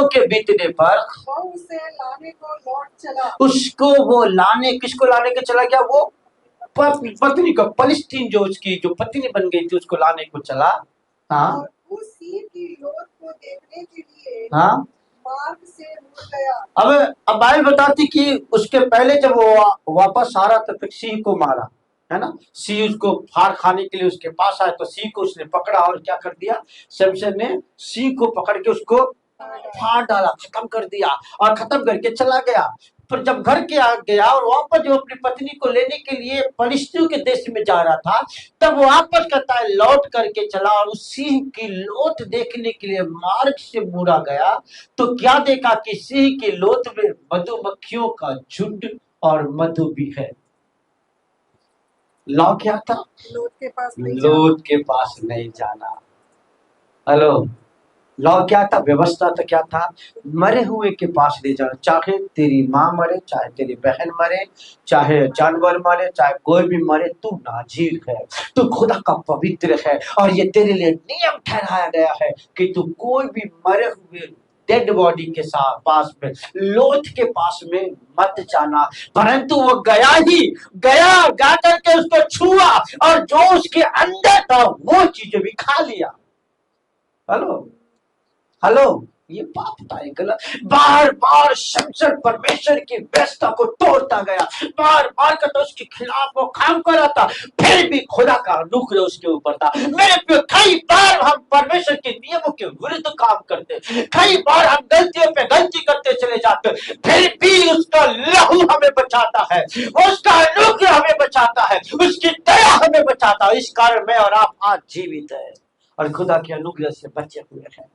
के बीतने पर वो उसे लाने को लौट चला। उसको वो लाने, किसको लाने के चला गया? वो पत्नी को, फलिस्तीन जो उसकी जो पत्नी बन गई थी उसको लाने को चला। हाँ, उस सीन की लोथ को देखने के लिए हाँ मार्ग से मुड़ गया। अब बाइबल बताती कि उसके पहले जब वो वापस आ रहा था तो सिंह को मारा, है ना। सिंह उसको फाड़ खाने के लिए उसके पास आया तो सिंह को उसने पकड़ा और क्या कर दिया? सिमसन ने सिंह को पकड़ के उसको फाड़ डाला, खत्म कर दिया और खत्म करके चला गया। पर जब घर के आ गया और वापस जो अपनी पत्नी को लेने के लिए फलिस्तियों के देश में जा रहा था, तब वापस कहता है लौट करके चला और उस सिंह की लोथ देखने के लिए मार्ग से मुड़ा गया। तो क्या देखा कि सिंह की लोथ में मधुमक्खियों का झुंड और मधु भी है। लॉ क्या था? लोथ के पास नहीं जाना। हेलो, लॉ क्या था? व्यवस्था तो क्या था? मरे हुए के पास ले जाना। चाहे तेरी माँ मरे, चाहे तेरी बहन मरे, चाहे जानवर मरे, चाहे कोई भी मरे, तू नाजीर है, तू खुदा का पवित्र है। और ये तेरे लिए नियम ठहराया गया है कि तू कोई भी मरे हुए डेड बॉडी के साथ पास में, लोथ के पास में मत जाना। परंतु वो गया करके उसको छुआ और जो उसके अंदर था वो चीजें भी खा लिया। हेलो, ये पाप था, गलत। बार बार सिमसन परमेश्वर की व्यवस्था को तोड़ता गया, बार बार करता उसके खिलाफ वो काम कर रहा था, फिर भी खुदा का अनुग्रह उसके ऊपर था। मेरे पे कई बार हम परमेश्वर के नियमों के विरुद्ध काम करते, कई बार हम गलतियों पे गलती करते चले जाते, फिर भी उसका लहू हमें बचाता है, उसका अनुग्रह हमें बचाता है, उसकी दया हमें बचाता है। इस कारण मैं और आप आज जीवित है और खुदा के अनुग्रह से बचे हुए हैं।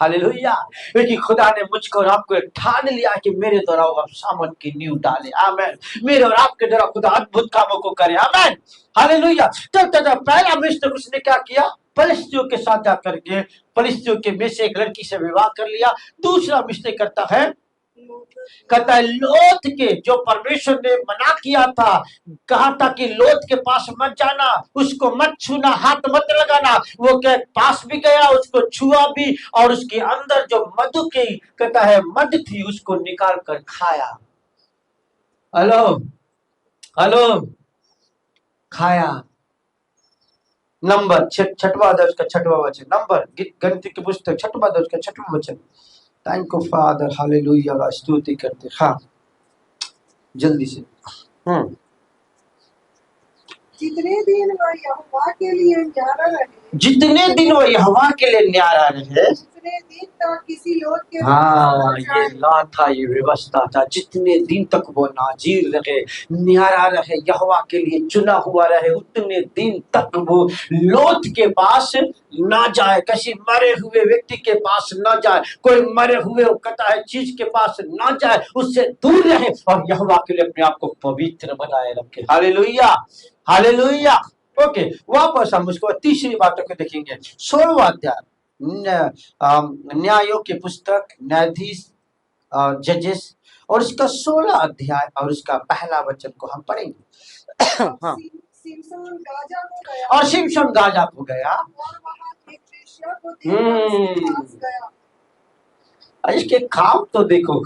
हालेलुया। क्योंकि खुदा ने मुझको और आपको ठान लिया कि मेरे द्वारा वो सामर्थ की नींव डाले। आमीन। मेरे और आपके द्वारा खुदा अद्भुत कामों को करे। आमीन। हालेलुया। तब पहला मिस्टर उसने क्या किया, फलिस्तियों के साथ जाकर के फलिस्तियों के में से एक लड़की से विवाह कर लिया। दूसरा मिस्टर करता है, कहता है लोथ के, जो परमेश्वर ने मना किया था, कहा था कि लोथ के पास मत जाना, उसको मत छूना, हाथ मत लगाना, वो के पास भी गया, उसको छुआ भी, और उसके अंदर जो मधु की कहता है मध थी उसको निकाल कर खाया। हेलो हेलो, खाया। नंबर छठवां अध्याय उसका छठवां वचन, नंबर गणित की पुस्तक छठवां अध्याय उसका छठवां वचन। थैंक यू फादर, हालेलुया, स्तुति करते। हाँ जल्दी से। जितने दिन वह यहोवा के लिए न्यारा रहे, जितने दिन वह यहोवा के लिए न्यारा रहे, जितने दिन तक किसी लोथ के हाँ ये ला था, ये व्यवस्था था। जितने दिन तक वो नाजीर रहे, न्यारा रहे, यहोवा के लिए चुना हुआ रहे, उतने दिन तक वो लोथ के पास ना जाए, किसी मरे हुए व्यक्ति के पास ना जाए, कोई मरे हुए कहता है चीज के पास ना जाए, उससे दूर रहे और यहोवा के लिए अपने आप को पवित्र बनाए रखे। Hallelujah hallelujah. ओके, वापस हम उसको तीसरी बातों को देखेंगे। 16वां अध्याय न्यायों की पुस्तक, न्यायाधीश, जजेस, और इसका 16 अध्याय और उसका पहला वचन को हम पढ़ेंगे। हाँ। सिमसोन गाजा को गया, और सिमसोन गाजा को गया, और वहां एक वेश्या को देखकर उसके पास गया। इसके काम तो देखो।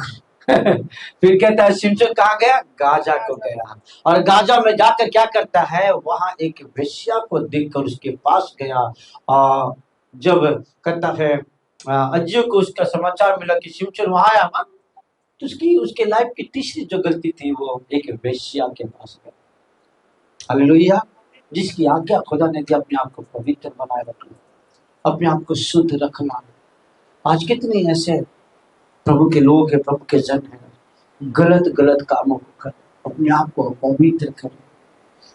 फिर कहता है सिमसोन कहाँ गया, गाजा को गया, और गाजा में जाकर क्या करता है, वहां एक वेश्या को देखकर उसके पास गया। जब कहता है अज्जियो को उसका समाचार मिला कि सिमसोन वहां आया ना, तो उसके लाइफ की तीसरी जो गलती थी वो एक वेश्या के पास गया। हालेलुया। जिसकी आज्ञा खुदा ने दी अपने आप को पवित्र बनाए रखना, अपने आप को शुद्ध रखना। आज कितने ऐसे प्रभु के लोग हैं, प्रभु के जन हैं, गलत गलत कामों को कर अपने आप को पवित्र करें,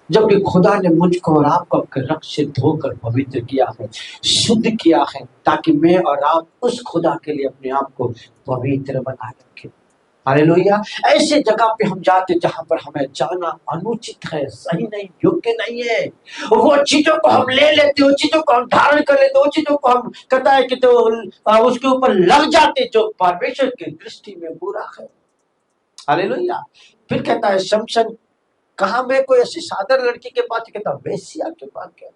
जबकि खुदा ने मुझको और आपको रक्त से धोकर पवित्र किया है, शुद्ध किया है, ताकि मैं और आप उस खुदा के लिए अपने आप को पवित्र बनाए रखें। हालेलुया। ऐसे जगह पे हम जाते जहां पर हमें जाना अनुचित है, सही नहीं, योग्य नहीं है, वो चीजों को हम ले लेते, वो चीजों को हम धारण कर लेते, वो चीजों को हम कहता है कि तो उसके ऊपर लग जाते, जो परमेश्वर की दृष्टि में बुरा है। हालेलुया। फिर कहता है शमशन, कहा मैं कोई ऐसी साधारण लड़की के पास, कहता वेश्या के पास गया,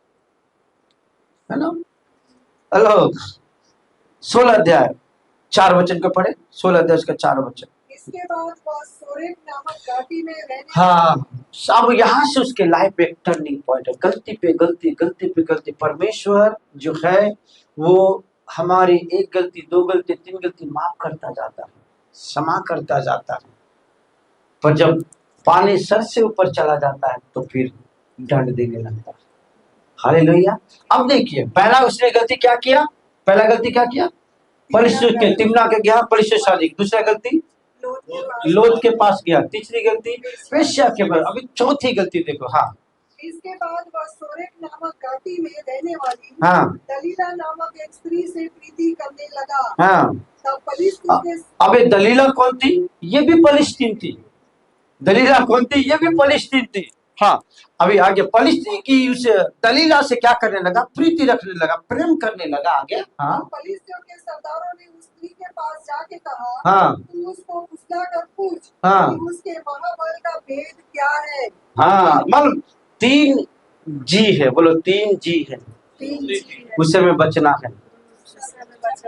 है ना। हेलो, 16 अध्याय 4 वचन को पढ़े, 16 अध्याय का 4 वचन। इसके बाद वह सोरेक नामक घाटी में रहने, हाँ, अब यहाँ से उसके लाइफ में एक टर्निंग पॉइंट है। गलती पे गलती, गलती पे गलती। परमेश्वर जो है वो हमारी एक गलती, 2 गलती, 3 गलती माफ करता जाता है, क्षमा करता जाता है, पर जब पानी सर से ऊपर चला जाता है तो फिर दंड देने लगता है। हालेलुया। अब देखिए, पहला उसने गलती क्या किया, पहला गलती क्या किया, फलिस्तियों के तिम्ना के गया, फलिस्तियों शादी। दूसरा गलती लोथ के पास गया। तीसरी गलती वेश्या के पास। अभी चौथी गलती देखो। हाँ, इसके बाद वह सोरेक नामक घाटी में रहने वाली हाँ, दलीला नामक एक स्त्री से प्रीति करने लगा। हाँ, तब फलिस्तीन के, अबे दलीला कौन थी, ये भी फलिस्तीन थी। दलीला कौन थी, ये भी फलिस्तीन थी। हाँ, अभी आगे फलिस्तीन की उस दलीला से क्या करने लगा, प्रीति रखने लगा, प्रेम करने लगा आगे। हाँ, फलिस्तियों के सरदारों ने उस स्त्री के पास जाके कहा, हाँ, तू उसको फुसला कर पूछ, हाँ, कि उसके महाबल का भेद क्या है। हाँ, मतलब 3 जी है, बोलो 3 जी है, उससे में बचना है।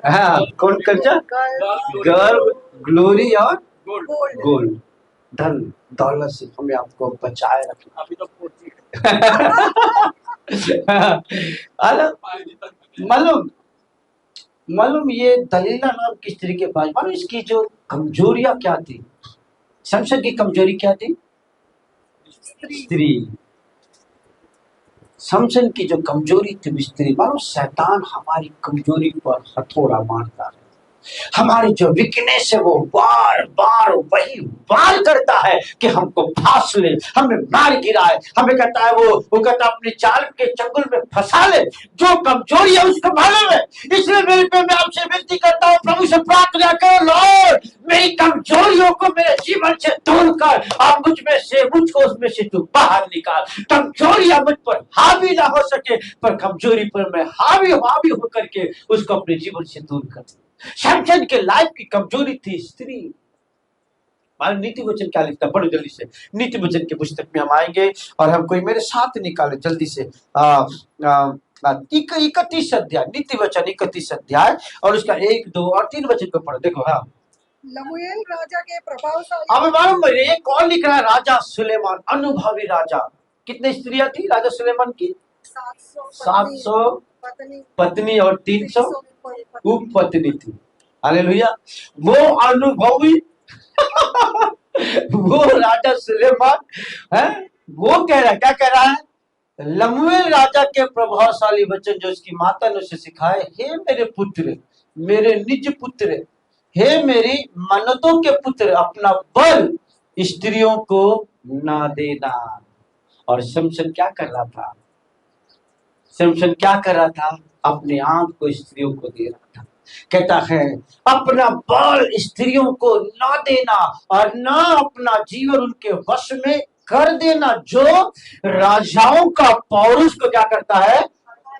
हाँ, कौन कच्चा, गर्व, ग्लोरी और गोल्ड, धन दौलत से हमें आपको बचाए रखना। अभी तो मालूम ये दलीला नाम की स्त्री के पास, मालूम इसकी जो कमजोरियां क्या थी, शमशन की कमजोरी क्या थी, स्त्री। शमशन की जो कमजोरी थी स्त्री। मालूम शैतान हमारी कमजोरी पर हथौड़ा मारता है, हमारी जो वीकनेस है वो बार बार वही वार करता है कि हमको फांस ले, हमें मार गिराए, हमें कहता है वो कहता है अपने जाल के चंगुल में फंसा ले। जो कमजोरी है उसको मालूम है, इसलिए मेरे पे मैं आपसे विनती करता हूँ, प्रभु से प्रार्थना करो, लॉर्ड मेरी कमजोरियों को मेरे जीवन से दूर कर और मुझको उसमें से तू बाहर निकाल। कमजोरियां मुझ पर हावी ना हो सके, पर कमजोरी पर मैं हावी होकर के उसको अपने जीवन से दूर कर। शमशन के लाइफ की कमजोरी थी स्त्री। नीति वचन क्या लिखता है, बड़े जल्दी से नीति वचन की पुस्तक में हम आएंगे और हम कोई मेरे साथ निकाले जल्दी से 31 अध्याय, नीति वचन 31 अध्याय और उसका 1, 2 और 3 वचन को पढ़ो। देखो, हाँ, लमुएल राजा के प्रभावशाली। अब मालूम है कौन लिख रहा है? राजा सुलेमान, अनुभवी राजा। कितने स्त्रियां थी राजा सुलेमान की? 700 पत्नी और 300 उपपत्नी थी। हालेलुया। वो अनुभवी वो राजा सुलेमान है, वो कह रहा है, क्या कह रहा है? लमुएल राजा के प्रभावशाली वचन जो उसकी माता ने उसे सिखाए, हे मेरे पुत्र, मेरे निज पुत्र, हे मेरी मन्नतों के पुत्र, अपना बल स्त्रियों को ना देना। और शमशन क्या कर रहा था? शमशन क्या कर रहा था? अपने आंख को स्त्रियों को दे रहा था। कहता है अपना बल स्त्रियों को ना देना और ना अपना जीवन उनके वश में कर देना, जो राजाओं का पौरुष को क्या करता है?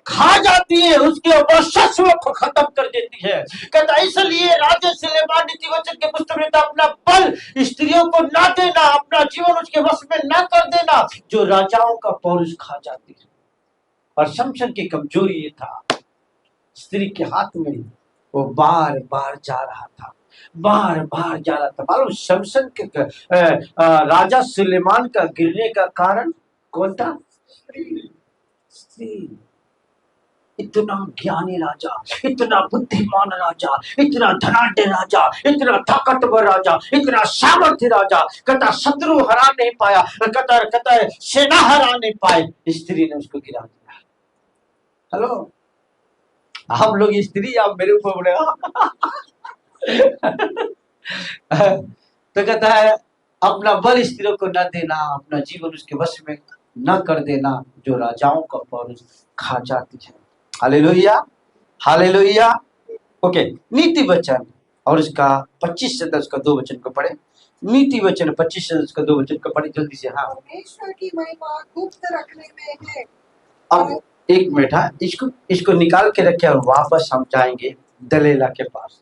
खा जाती है, उसके वर्चस्व को खत्म कर देती है। कहता इसलिए राजा सुलेमान नीति वचन के पुस्तक में था, अपना बल स्त्रियों को ना देना, अपना जीवन उसके वश में ना कर देना, जो राजाओं का पौरुष खा जाती है। और शमशन की कमजोरी ये था, स्त्री के हाथ में वो बार बार जा रहा था, बार बार जा रहा था। मालूम शमशन के राजा सुलेमान का गिरने का कारण कौन था? स्त्री। इतना ज्ञानी राजा, इतना बुद्धिमान राजा, इतना धनाढ्य राजा, इतना ताकतवर राजा, इतना सामर्थ्य राजा, कहता शत्रु हरा नहीं पाया, कहता सेना हरा नहीं पाए, स्त्री ने उसको गिरा दिया। हेलो, हम लोग स्त्री, आप मेरे ऊपर बोले तो कहता है अपना बल स्त्रियों को न देना, अपना जीवन उसके वश में न कर देना, जो राजाओं का पौरुष खा जाती है। Hallelujah, hallelujah. ओके, नीति वचन और उसका 25 से 10 का 2 वचन को पढ़े। नीति वचन 25 से 10 का 2 वचन को पढ़े जल्दी से। हाँ, परमेश्वर की महिमा गुप्त रखने में है। अब एक मिनट, हाँ, इसको निकाल के रखे और वापस हम जाएंगे दलीला के पास।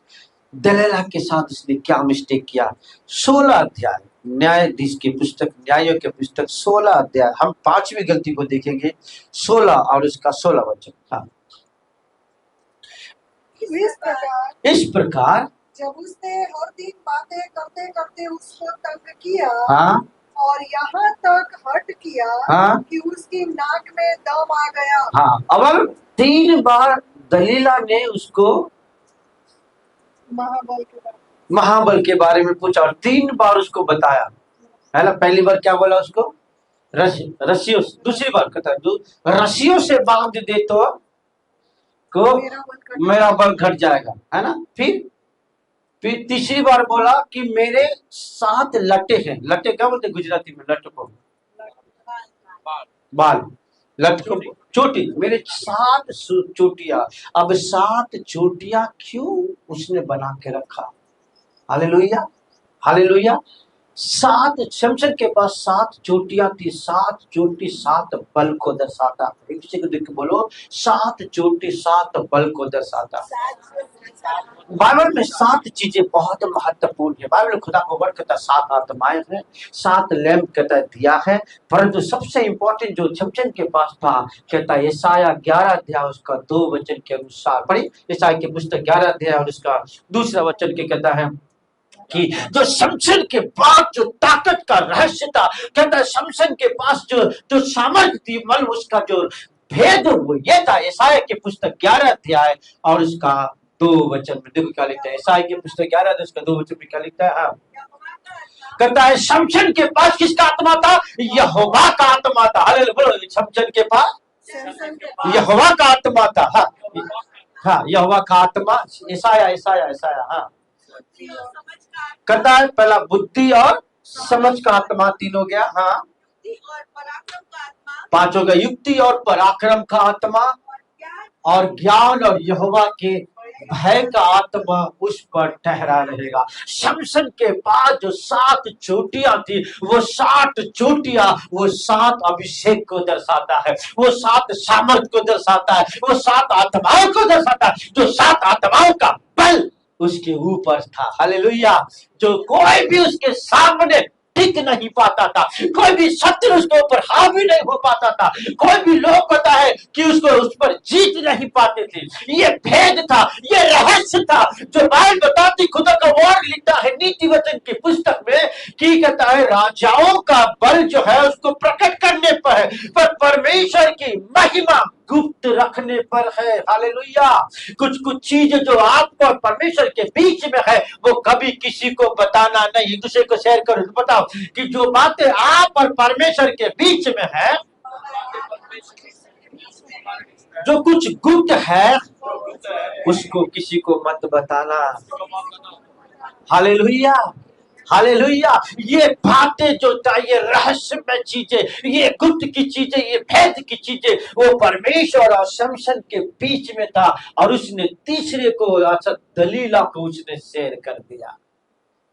दलीला के साथ उसने क्या मिस्टेक किया? 16 अध्याय न्यायाधीश की पुस्तक, न्यायों के पुस्तक 16 अध्याय, हम 5वीं गलती को देखेंगे, 16 और उसका 16 वचन। हाँ, इस प्रकार जब उसने हर दिन बातें करते करते उसको तंग किया, हाँ, और यहाँ तक हट किया, हाँ, कि उसकी नाक में दम आ गया। हाँ, अब 3 बार दलीला ने उसको महाबल के बारे में पूछा और 3 बार उसको बताया, है ना। पहली बार क्या बोला उसको? रस्सियों। दूसरी बार कहता है रस्सियों से बांध दे तो को मेरा बल घट जाएगा, है ना। फिर तीसरी बार बोला कि मेरे 7 लट्टे हैं। लट्टे क्या बोलते गुजराती में? लट्ट को बाल, लट्ट को चोटी, मेरे 7 चोटियां। अब 7 चोटियां क्यों उसने बना के रखा? Hallelujah, hallelujah. 7 शमशन के पास 7 चोटियां थी। 7 चोटी 7 बल को दर्शाता। एक दूसरे को देख के बोलो, 7 चोटी 7 बल को दर्शाता। बाइबल में 7 चीजें बहुत महत्वपूर्ण है। बाइबल खुदा को वर्ड कहता 7 आत्माएं हैं, 7 लैंप कहता दिया है, परंतु सबसे इंपॉर्टेंट जो शमशन के पास था, कहता है यशायाह 11 अध्याय उसका 2 वचन के अनुसार। पढ़ी यशायाह की पुस्तक 11 अध्याय और उसका 2 वचन के कहता है कि जो शमशन के पास जो ताकत का रहस्य था, कहता है शमशन के पास जो सामर्थ्य थी, मन उसका जो भेद वो ये था। यशायाह की पुस्तक 11 अध्याय और उसका 2 वचन में देखो क्या लिखता है। यशायाह की पुस्तक 11 अध्याय उसका 2 वचन में क्या लिखता है? हाँ, कहता है शमशन के पास किसका आत्मा था? यहोवा का आत्मा था। हालेलुया, बोलो शमशन के पास यहोवा का आत्मा था। हाँ, हाँ, यहोवा का आत्मा, ईसाया ईसाया ईसाया, हाँ, कहता है पहला बुद्धि और समझ का आत्मा, तीन हो गया। हाँ, पांच हो गया, युक्ति और पराक्रम का आत्मा और ज्ञान और यहोवा के भय का आत्मा उस पर ठहरा रहेगा। शमसन के बाद जो 7 चोटियां थी, वो 7 चोटियां वो 7 अभिषेक को दर्शाता है, वो 7 सामर्थ को दर्शाता है, वो 7 आत्माओं को दर्शाता है, जो 7 आत्माओं का बल उसके ऊपर था। हालेलुया। जो कोई भी उसके सामने टिक नहीं पाता था, कोई भी शत्रु उसके ऊपर हावी नहीं हो पाता था, कोई भी लोग पता है कि उसको उस पर जीत नहीं पाते थे। ये भेद था, ये रहस्य था जो बाइबल बताती, खुदा का वर्ड लिखता है नीति वचन की पुस्तक में कि कहता है राजाओं का बल जो है उसको प्रकट करने पर है, पर परमेश्वर की महिमा गुप्त रखने पर है। हालेलुया। कुछ चीजें जो आपको और परमेश्वर के बीच में है वो कभी किसी को बताना नहीं। एक दूसरे को शेयर करो, बताओ कि जो बातें आप और परमेश्वर के बीच में है, जो कुछ गुप्त है उसको किसी को मत बताना। Hallelujah, hallelujah. ये बातें जो ये रहस्यमय चीजें, ये गुप्त की चीजें, ये भेद की चीजें वो परमेश्वर और शमसन के बीच में था, और उसने तीसरे को दलीला को उसने शेयर कर दिया।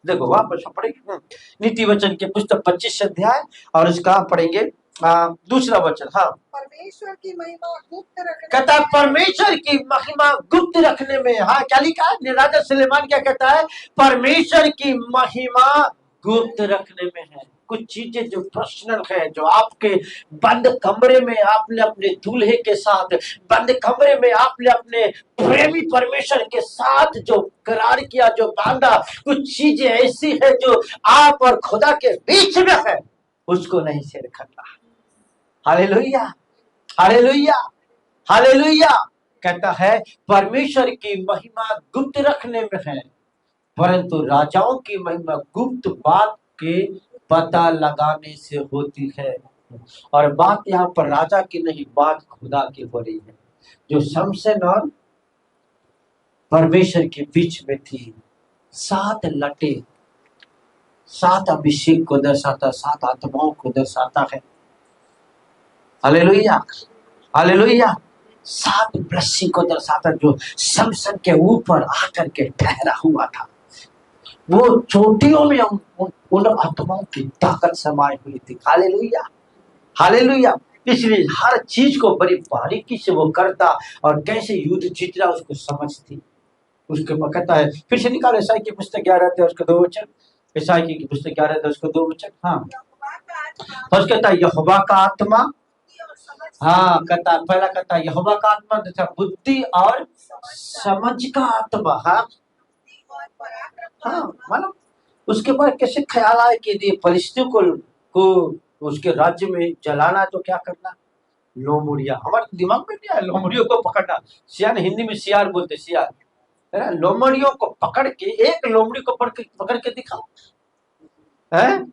देखो वापस पढ़ेंगे नीति वचन के पुस्तक 25 अध्याय और उसका पढ़ेंगे दूसरा वचन। हाँ, परमेश्वर की महिमा गुप्त रखने, कहता है परमेश्वर की महिमा गुप्त रखने में। हाँ, क्या लिखा है? राजा सुलेमान क्या कहता है? परमेश्वर की महिमा गुप्त रखने में है। कुछ चीजें जो पर्सनल है, जो आपके बंद कमरे में आपने अपने दूल्हे के साथ, बंद कमरे में आपने अपने प्रेमी परमेश्वर के साथ जो करार किया, जो बांधा, कुछ चीजें ऐसी है जो आप और खुदा के बीच में है, उसको नहीं शेयर करना। Hallelujah, hallelujah, hallelujah. कहता है परमेश्वर की महिमा गुप्त रखने में है, परंतु राजाओं की महिमा गुप्त बात के पता लगाने से होती है। और बात यहाँ पर राजा की नहीं, बात खुदा की हो रही है, जो शमसन और परमेश्वर के बीच में थी। 7 लटे, 7 अभिषेक को दर्शाता, 7 आत्माओं को दर्शाता है। Hallelujah, hallelujah. 7 ब्लेसिंग को दर्शाता जो शमसन के ऊपर आकर के ठहरा हुआ था। वो चोटियों में उन आत्माओं की ताकत समाई हुई थी। Hallelujah, hallelujah. इसलिए हर चीज को बड़ी बारीकी से वो करता और कैसे युद्ध जीतना उसको समझती। उसके कहता है, फिर से निकालो ईसाई की पुस्तक 11 अध्याय उसका 2 वचन। ईसाई की पुस्तक 11 अध्याय उसका 2 वचन। हाँ, फर्स्ट कहता है यहोवा का आत्मा। हाँ, कहता पहला कहता यहोवा का आत्मा, दूसरा बुद्धि और समझ का आत्मा। हाँ, हाँ, मानो उसके बाद कैसे ख्याल आए कि यदि फलिस्तियों को उसके राज्य में जलाना तो क्या करना? लोमड़िया। हमारे दिमाग में नहीं आया लोमड़ियों को पकड़ना। सियार, हिंदी में सियार बोलते, सियार है ना। लोमड़ियों को पकड़ के, एक लोमड़ी को पकड़ के दिखाओ है।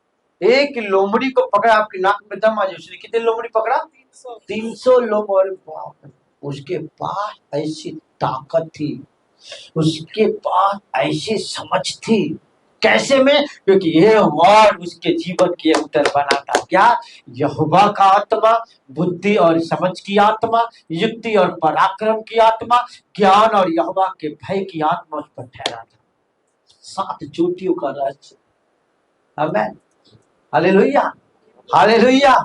एक लोमड़ी को पकड़ा, आपकी नाक में दम आ जाए। उसने कितने लोमड़ी पकड़ा? 300 लोमड़ी। उसके पास ऐसी ताकत थी, उसके पास ऐसी समझ थी। कैसे में? क्योंकि ये वर्ड उसके जीवन के अंदर बना था। क्या? यहोवा का आत्मा, बुद्धि और समझ की आत्मा, युक्ति और पराक्रम की आत्मा, ज्ञान और यहोवा के भय की आत्मा उस पर ठहरा था। 7 चोटियों का रहस्य। आमीन, हालेलुया, हालेलुया,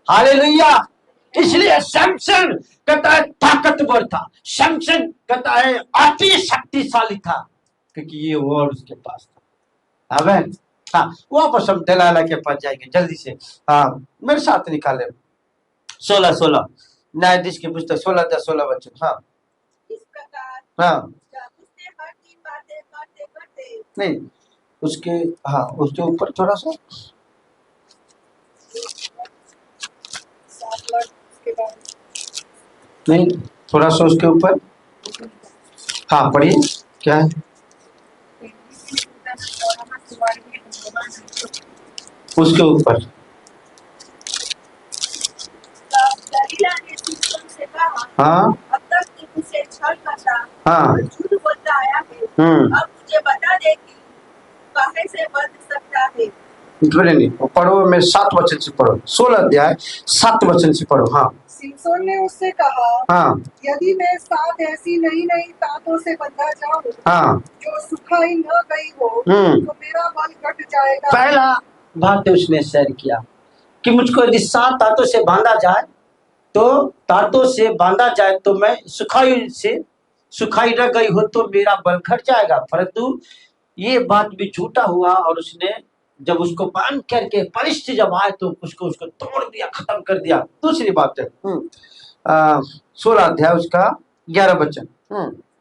हालेलुया। इसलिए शमसन कहता है ताकतवर था, शमसन कहता है अति शक्तिशाली था, क्योंकि ये वर्ड उसके पास था। आमीन। हाँ, वापस हम दलाला के पास जाएंगे जल्दी से। हाँ, मेरे साथ निकाले 16 न्यायाधीश की पुस्तक 16 वचन। हाँ, हाँ, नहीं उसके, हाँ उसके ऊपर थोड़ा सा, नहीं थोड़ा सा उसके ऊपर। हाँ पढ़िए, क्या है उसके ऊपर? हाँ, हाँ झूठ बोलता आया है, अब मुझे बता दे कि काहे से बंध सकता है। नहीं पढ़ो, मैं 7 वचन से पढ़ो, 16 अध्याय 7 वचन से पढ़ो। हाँ सिमसोन ने उससे कहा, हाँ यदि मैं 7 ऐसी नई नई तांतों से बंधा जाऊं हाँ जो सुखाई न गई हो तो मेरा बल घट जाएगा। पहला बात उसने शेयर किया कि मुझको यदि 7 तांतों से बांधा जाए तो मैं सुखाई न गई हो तो मेरा बल घट जाएगा। परंतु ये बात भी झूठा हुआ और उसने जब उसको बांध करके परिस्थिति जब आए तो उसको तोड़ दिया, खत्म कर दिया। दूसरी बात है 16 अध्याय उसका 11 वचन।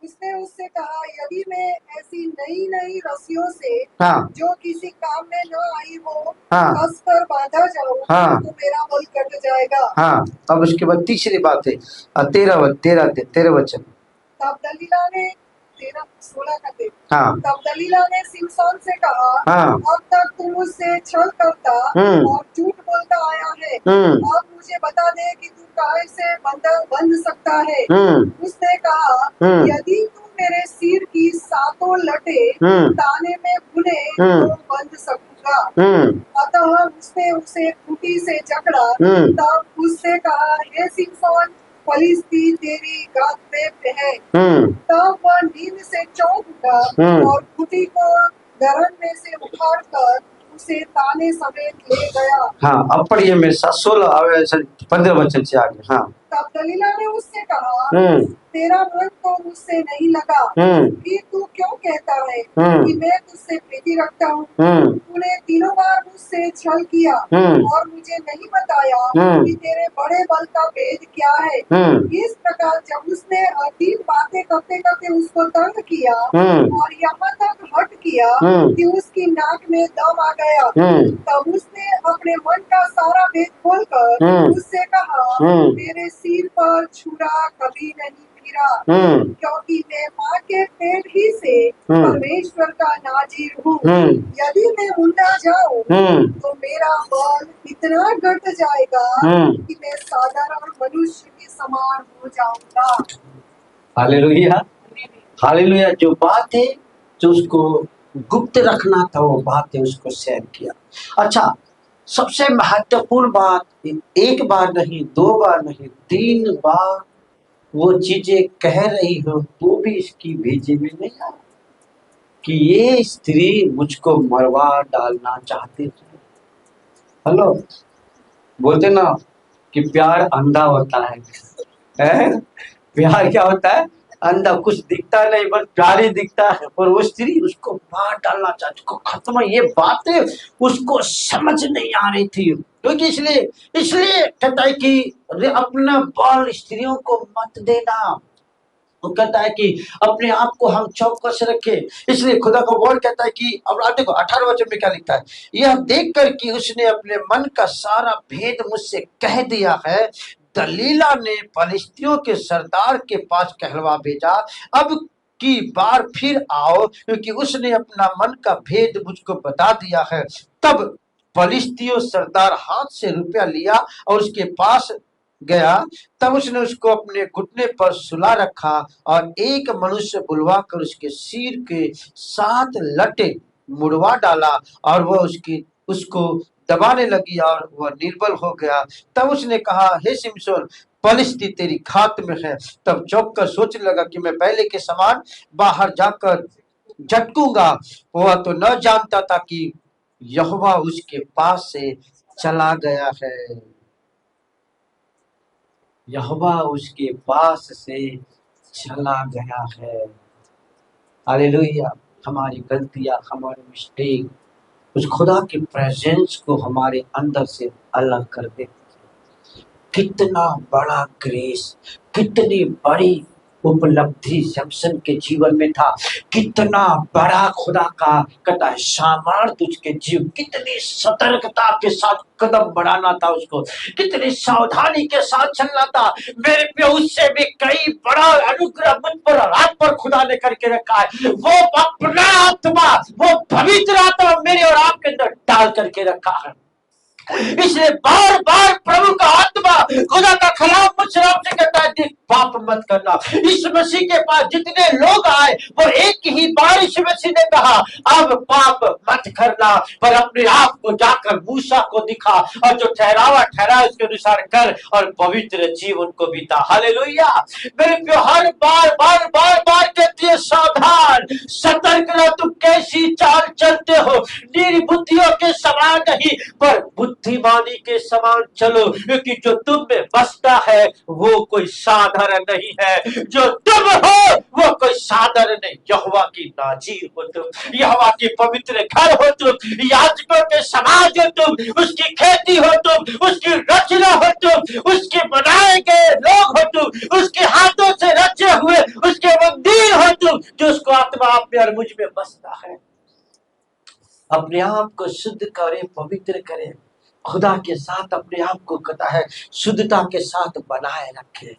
उसने उससे कहा, यदि मैं ऐसी नई नई रस्सियों से जो किसी काम में न आई हो कस कर बांधा जाऊं तो मेरा बल कट जाएगा। अब उसके बाद तीसरी बात है 13 वचन। तब दलीला ने 16 का तब दलीला ने सिमसोन से कहा, अब तक तुम मुझसे छल करता और झूठ बोलता आया है, अब मुझे बता दे कि तू काहे से बंध सकता है। उसने कहा, यदि तू मेरे सिर की 7 लटे ताने में बुने तो बंध सकूंगा। अतः उसने उसे खूंटी से जकड़ा। तब उससे कहा, हे सिमसोन, फलिस्ती तेरी गाद में है। तब वह नींद से चौंक उठा और खूंटी को धरन में से उखाड़ कर उसे ताने समेत ले गया। हाँ अब पढ़िए मेरे साथ 15 वचन से आगे। हाँ तब दलीला ने उससे कहा, तेरा मन तो मुझसे नहीं लगा कि तू क्यों कहता है कि मैं तुझसे प्रीति रखता हूँ। तूने 3 बार मुझसे छल किया और मुझे नहीं बताया कि तेरे बड़े बल का भेद क्या है। इस प्रकार जब उसने 3 बातें करते करते उसको तंग किया और यहाँ तक हट किया कि उसकी नाक में दम आ गया, तब उसने अपने मन का सारा भेद खोलकर उससे कहा, मेरे सिर पर छुरा कभी नहीं फिरा, क्योंकि मैं माँ के पेट ही से परमेश्वर का नाजीर हूँ। यदि मैं मुंडा जाऊँ तो मेरा बल इतना घट जाएगा कि मैं साधारण मनुष्य के समान हो जाऊंगा। Hallelujah hallelujah. जो बात है जो उसको गुप्त रखना था वो बात है उसको शेयर किया। अच्छा, सबसे महत्वपूर्ण बात, 1 बार नहीं, 2 बार नहीं, 3 बार वो चीजें कह रही हो तो भी इसकी भेजे में नहीं आ कि ये स्त्री मुझको मरवा डालना चाहती थी। हेलो, बोलते ना कि प्यार अंधा होता है? प्यार क्या होता है? अंधा, कुछ दिखता नहीं बस प्यार ही दिखता है। और वो स्त्री उसको मार डालना चाहती, उसको खत्म। ये बातें उसको समझ नहीं आ रही थी, क्योंकि इसलिए कहता है कि अपना बल स्त्रियों को मत देना। वो कहता है कि अपने आप को हम चौकस रखे। इसलिए खुदा का वर्ड कहता है कि अब देखो 18 वचन में क्या लिखता है, यह देखकर कि उसने अपने मन का सारा भेद मुझसे कह दिया है, दलीला ने फलिस्तियों के सरदार के पास कहलवा भेजा, अब की बार फिर आओ, क्योंकि उसने अपना मन का भेद मुझको बता दिया है। तब फलिस्तियों सरदार हाथ से रुपया लिया और उसके पास गया। तब उसने उसको अपने घुटने पर सुला रखा और एक मनुष्य बुलवा कर उसके सिर के 7 लटे मुड़वा डाला और वह उसको दबाने लगी और वह निर्बल हो गया। तब उसने कहा, हे सिमसोन, फलिस्ती तेरी घात में है। तब चौंक कर सोचने लगा कि मैं पहले के समान बाहर जाकर झटकूंगा। वह तो न जानता था कि यहोवा उसके पास से चला गया है। यहोवा उसके पास से चला गया है। हालेलुया। हमारी गलतियां, हमारे मिस्टेक उस खुदा की प्रेजेंस को हमारे अंदर से अलग कर देती। कितना बड़ा ग्रेस, कितनी बड़ी उपलब्धि सैमसन के जीवन में था, कितना बड़ा खुदा का कहता है सामर्थ्य उसके जीव, कितनी सतर्कता के साथ कदम बढ़ाना था उसको, कितनी सावधानी के साथ चलना था। मेरे पे उससे भी कई बड़ा अनुग्रह मुझ पर रात पर खुदा ने करके रखा है। वो अपना आत्मा, वो पवित्र आत्मा मेरे और आपके अंदर डाल करके रखा है। इसलिए बार बार प्रभु का आत्मा खुदा का खिलाफ मुझसे आपसे कहता है देख पाप मत करना। इस मसीह के पास जितने लोग आए वो एक ही बार इस मसीह ने कहा अब पाप मत करना, पर अपने आप को जाकर मूसा को दिखा और जो ठहरावा ठहरा उसके अनुसार कर और पवित्र जीवन को बीता। हालेलुया। मेरे प्रिय हर बार बार बार बार कहती है सावधान सतर्क रहो, तुम कैसी चाल चलते हो, निर्बुद्धियों के समान नहीं पर बुद्धिमानी के समान चलो, क्योंकि जो तुम में बसता है वो कोई साधारण नहीं है, जो तुम हो वो कोई साधारण नहीं। यहोवा की नाजीर हो तुम, यहोवा की पवित्र घर हो तुम, याजकों के समाज हो तुम, उसकी खेती हो तुम, उसकी रचना हो तुम, उसके बनाए गए लोग हो तुम, उसके हाथों से रचे हुए उसके मंदिर हो तुम, जो उसको आत्मा आप में और मुझ में बसता है। अपने आप को शुद्ध करें, पवित्र करें, खुदा के साथ अपने आप को कहता है शुद्धता के साथ बनाए रखें।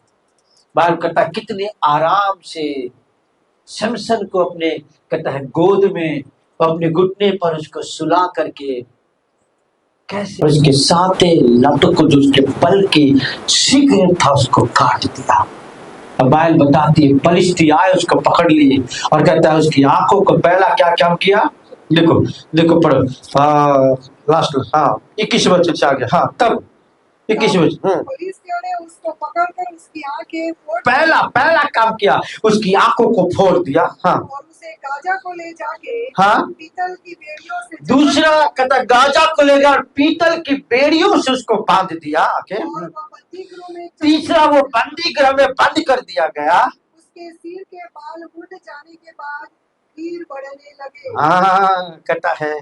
बाइबल कहता है कितने आराम से शमसन को अपने कहता है गोद में अपने घुटने पर उसको सुला करके कैसे उसके साथे लट को जो उसके पल की शीघ्र था उसको काट दिया। अब बाइबल बताती है फलिश्ती आए उसको पकड़ लिए और कहता है उसकी आंखों को पहला क्या क्या किया, देखो देखो पढ़ो लास्ट 21 वचन से आगे। हाँ तब 21 वचन फलिश्तियों ने उसको पकड़कर उसकी आंखें फोड़ पहला काम किया उसकी आंखों को फोड़ दिया। हाँ और उसे गाजा को ले जाके हाँ पीतल की बेड़ियों से दूसरा कहता गाजा को लेकर पीतल की बेड़ियों से उसको बांध दिया आके। तीसरा वो बंदी गृह में बंद कर दिया गया। उसके सिर के बाल उड़ जाने के बाद तीर बढ़ने लगे। हाँ कहता है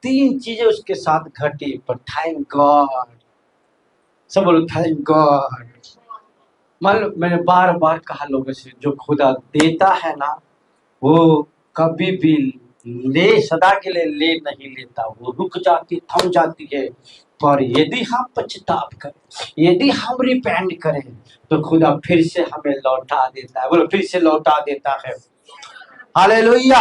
3 चीजें उसके साथ घटी, पर थैंक गॉड, सब बोलो थैंक गॉड। मतलब मैंने बार बार कहा लोगों से जो खुदा देता है ना वो कभी भी ले सदा के लिए ले नहीं लेता, वो रुक जाती थम जाती है, पर यदि हम पछताप करें, यदि हम रिपेंट करें तो खुदा फिर से हमें लौटा देता है। बोलो फिर से लौटा देता है। Hallelujah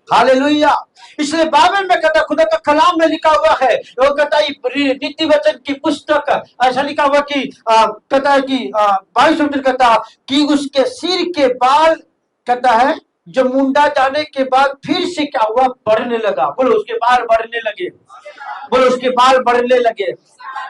hallelujah. इसलिए बाइबल में कहता खुदा का कलाम में लिखा हुआ है, वो कहता है नीति वचन की पुस्तक ऐसा लिखा हुआ कि कहता है कि 22 वचन कहता कि उसके सिर के बाल कहता है जो मुंडा जाने के बाद फिर से क्या हुआ, बढ़ने लगा। बोलो उसके बाल बढ़ने लगे, बोलो उसके बाल बढ़ने लगे,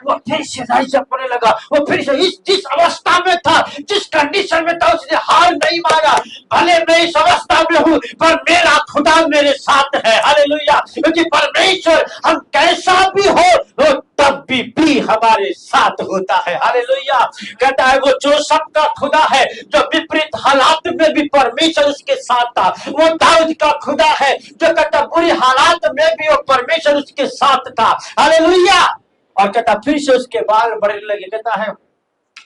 वो फिर से राइज अप होने लगा, वो फिर से जिस अवस्था में था, जिस कंडीशन में था उसने हार नहीं मारा। भले मैं इस अवस्था में हूँ पर मेरा खुदा मेरे साथ है। हालेलुया। क्योंकि परमेश्वर हम कैसा भी हो वो तब भी हमारे साथ होता है। हालेलुया। कहता है वो जो सबका खुदा है, जो विपरीत हालात में भी परमेश्वर उसके साथ था। वो दाऊद का खुदा है जो कहता बुरी हालात में भी वो परमेश्वर उसके साथ था। हालेलुया। और कहता फिर से उसके बाल बढ़ने लगे। कहता है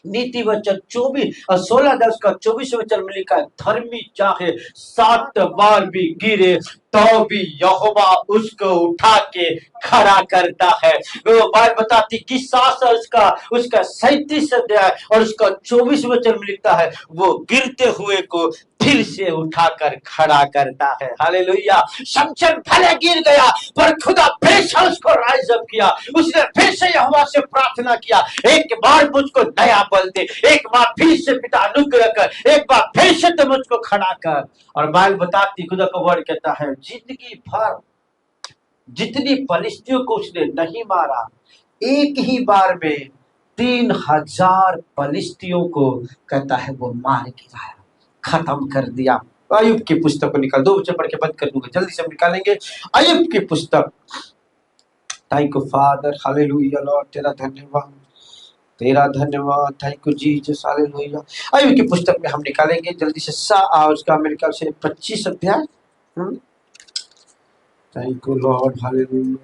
नीति वचन 24 और 16 उसका 24 वचन में लिखा है धर्मी चाहे 7 बार भी गिरे तो भी यहोवा उसको उठा के खड़ा करता है। वो बात बताती किस सास उसका 37 अध्याय और उसका 24 वचन में लिखता है वो गिरते हुए को फिर से उठाकर खड़ा करता है। हालेलुया। शमशन भले गिर गया पर खुदा फिर से उसको राइज अप किया। उसने फिर से यहोवा से प्रार्थना किया एक बार मुझको नया बल दे, एक बार फिर से पिता अनुग्रह कर, एक बार फिर से तो मुझको खड़ा कर। और बाइबल बताती खुदा का वर्ड कहता है जिंदगी भर जितनी फलिश्तियों को उसने नहीं मारा, एक ही बार में 3000 फलिश्तियों को कहता है वो मार गिराया, खत्म कर दिया। अय्यूब की पुस्तक को निकाल 2 वचन पढ़ के बंद कर दूंगा, जल्दी से हम निकालेंगे अय्यूब की पुस्तक। Thank you father, hallelujah Lord, तेरा धन्यवाद, तेरा धन्यवाद, थैंक यू जीसस, हालेलुया। अय्यूब की पुस्तक में हम निकालेंगे जल्दी से उसका मेरे ख्याल से 25 अध्याय। Thank you Lord, hallelujah.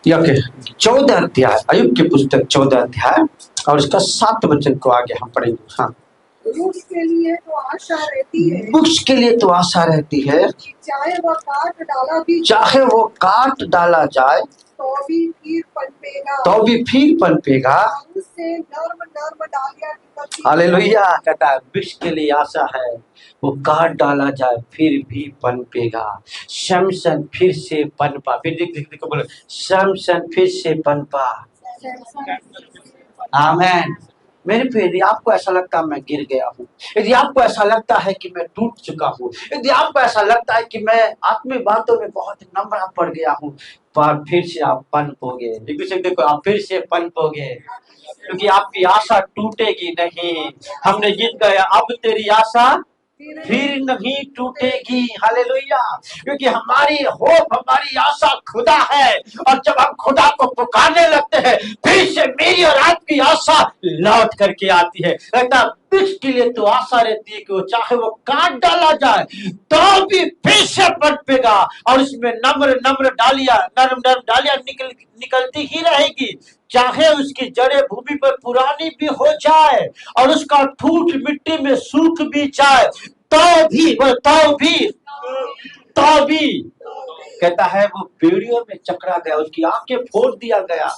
Okay 14 अध्याय, अय्यूब की पुस्तक 14 अध्याय और इसका 7 वचन को आगे हम पढ़ेंगे। हाँ वृक्ष के लिए तो आशा रहती है, वृक्ष के लिए तो आशा रहती है, चाहे वो काट डाला भी, चाहे वो काट डाला जाए तो भी फिर पनपेगा, तो भी फिर पनपेगा, उससे नर्म नर्म डालियां निकलती। हालेलुया। कहता है वृक्ष के लिए आशा है, वो काट डाला जाए फिर भी पनपेगा। शमशन फिर से पनपा, फिर देखो बोलो, शमशन फिर से पनपा। आमीन। मेरे प्रिय, यदि आपको ऐसा लगता है मैं गिर गया हूँ, यदि आपको ऐसा लगता है कि मैं टूट चुका हूँ, यदि आपको ऐसा लगता है कि मैं आत्मिक बातों में बहुत नम्र पड़ गया हूँ, पर फिर से आप पनपोगे। देखो आप फिर से पनपोगे, क्योंकि आपकी आशा टूटेगी नहीं। हमने जीत गया, अब तेरी आशा फिर नहीं टूटेगी। हालेलुया। क्योंकि हमारी होप, हमारी आशा खुदा है, और जब हम खुदा को पुकारने लगते हैं, फिर से मेरी और आपकी आशा लौट करके आती है। कहता वृक्ष के लिए तो आशा रहती है कि वो चाहे वो काट डाला जाए तो भी फिर से पनपेगा, और उसमें नम्र नम्र डालियां, नरम नरम डालियां निकलती ही रहेगी। चाहे उसकी जड़ें भूमि पर पुरानी भी हो जाए और उसका ठूठ मिट्टी में सूख भी जाए, तो भी कहता है वो बेड़ियों में चकरा गया, उसकी आंखें फोड़ दिया गया।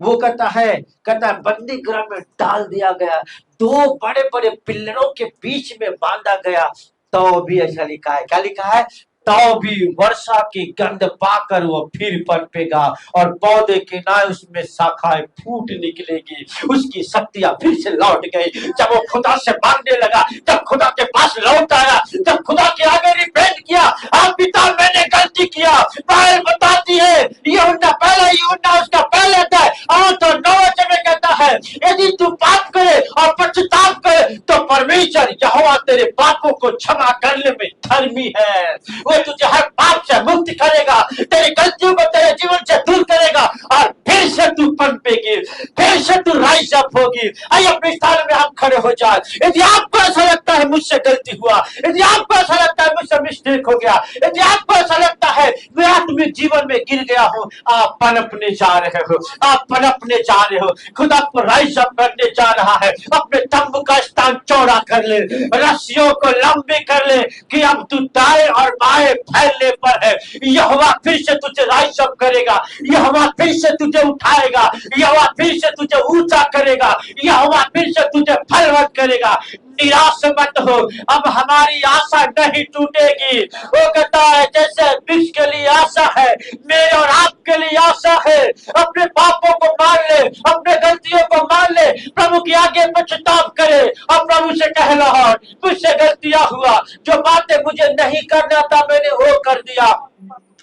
वो कहता है बंदी गृह में डाल दिया गया, दो बड़े बड़े पिल्लरों के बीच में बांधा गया, तो भी ऐसा लिखा है। क्या लिखा है? तो भी वर्षा की गंध पाकर वो फिर पनपेगा, और पौधे के नए उसमें शाखाएं फूट निकलेगी। उसकी शक्तियां फिर से लौट गई। जब वो खुदा से मांगने लगा, जब खुदा के पास लौट आया, जब खुदा के आगे रिपेंट किया, आप पिता मैंने गलती किया। बाइबल बताती है, यूहन्ना उसका पहले अध्याय 8 और 9 में कहता है, यदि तू पाप करे और पश्चाताप करे तो परमेश्वर यहोवा तेरे पापों को क्षमा करने में धर्मी है। वो तुझे हर पाप से मुक्त करेगा, तेरी गलतियों को तेरे जीवन से दूर करेगा, और फिर से तू पनपेगी, फिर से तू राइज अप होगी। आइए अपने स्थान में हम खड़े हो जाए। यदि आपको ऐसा लगता है मुझसे गलती हुआ, यदि आपको ऐसा लगता है मुझसे मिस्टेक हो गया, यदि आपको ऐसा लगता है मैं आत्मिक जीवन में गिर गया हूँ, आप पनपने जा रहे हो, आप पनपने जा रहे हो। खुदा आपको राइज अप करने जा रहा है। अपने तंबू का स्थान चौड़ा कर ले, रस्सियों को लंबी कर ले, कि अब तू दाएं और बाएं फैलने पर है। यहोवा फिर से तुझे राइज अप करेगा, यहोवा फिर से तुझे उठाएगा, यहोवा फिर से तुझे ऊंचा करेगा, यहोवा फिर से तुझे फलवत करेगा। निराश मत हो, अब हमारी आशा नहीं टूटेगी। वो कहता है जैसे वृक्ष के लिए आशा है, मेरे और आपके लिए आशा है। अपने पापों को मान ले, अपने गलतियों को मान ले, प्रभु के आगे पश्चाताप करे, और प्रभु से कह लॉर्ड मुझसे गलतियां हुआ, जो बातें मुझे नहीं करना था मैंने वो कर दिया।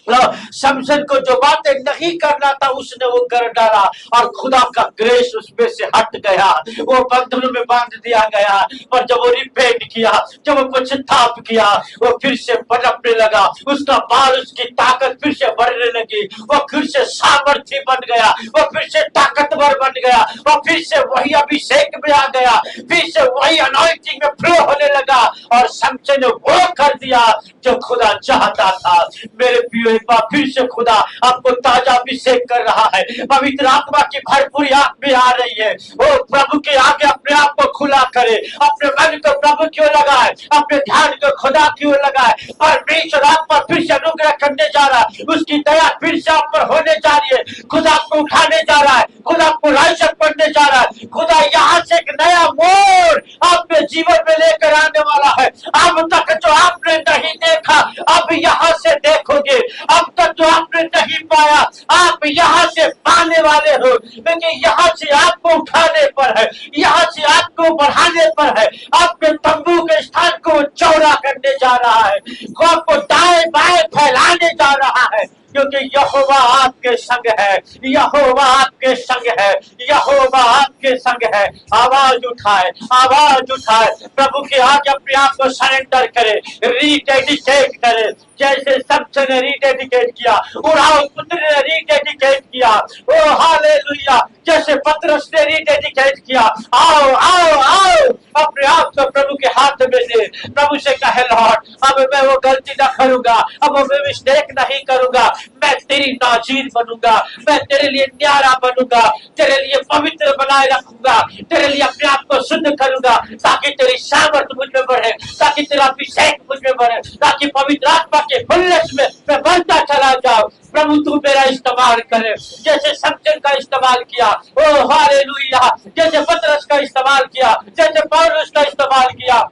शमशन को जो बातें नहीं करना था उसने वो कर डाला, और खुदा का ग्रेस उसमें से हट गया, वो बंधनों में बांध दिया गया। पर जब वो रिपेंट किया, जब वो पश्चाताप किया, वो फिर से पनपने लगा, उसका बाल, उसकी ताकत फिर से बढ़ने लगी, वो फिर से सामर्थ्य बन गया, वो फिर से ताकतवर बन गया, वो फिर से वही अभिषेक में आ गया, फिर से वही अनॉइंटिंग में फ्लो होने लगा, और शमशन ने वो कर दिया जो खुदा चाहता था। मेरे प्रिय, एक बार फिर से खुदा आपको ताजा अभिषेक कर रहा है, पवित्र आत्मा की भरपूरी आप में आ रही है। वो प्रभु के आगे अपने आप को खुला करे, अपने मन को प्रभु की ओर लगाए, अपने ध्यान को खुदा की ओर लगाए। परमेश्वर आप पर फिर से अनुग्रह करने जा रहा है, उसकी दया फिर से आप पर होने जा रही है। खुदा आपको उठाने जा रहा है, खुदा आपको राइज अप करने जा रहा है। खुदा यहाँ से एक नया मोड़ आपके जीवन में लेकर आने वाला है। अब तक जो आपने नहीं देखा, अब यहाँ से देखोगे। अब तक जो आपने नहीं पाया, आप यहाँ से पाने वाले हो, क्योंकि यहाँ से आपको उठाने पर है, यहाँ से आपको बढ़ाने पर है। आपके तंबू के स्थान को चौड़ा करने जा रहा है, आपको दाएं बाएं फैलाने जा रहा है, क्योंकि यहोवा आपके संग है, यहोवा आपके संग है, यहोवा आपके संग है। आवाज उठाए, आवाज उठाए, प्रभु के आगे अपने आप को सरेंडर करे, रीडेडिकेट करे, जैसे शमशन ने रीडेडिकेट किया, उराव पुत्र ने रीडेडिकेट किया, ओ हालेलुया, जैसे पतरस ने रीडेडिकेट किया। आओ आओ आओ, अपने आप को प्रभु के हाथ में दे। प्रभु से कहे लॉर्ड अब मैं वो गलती ना करूंगा, अब मैं मिस्टेक नहीं करूंगा, मैं तेरी नाजीर बनूंगा, मैं तेरे लिए न्यारा बनूंगा, तेरे लिए पवित्र बनाए रखूंगा, तेरे लिए अपने आप को शुद्ध करूंगा, ताकि तेरी सामर्थ मुझ में बढ़े, ताकि तेरा अभिषेक मुझ में बढ़े, ताकि पवित्र आत्मा के फुलनेस में मैं बढ़ता चला जाऊं। प्रभु तू मेरा इस्तेमाल करे, जैसे समसन का इस्तेमाल किया, ओ हालेलुया, जैसे पतरस का इस्तेमाल किया, जैसे पौलुस का इस्तेमाल किया।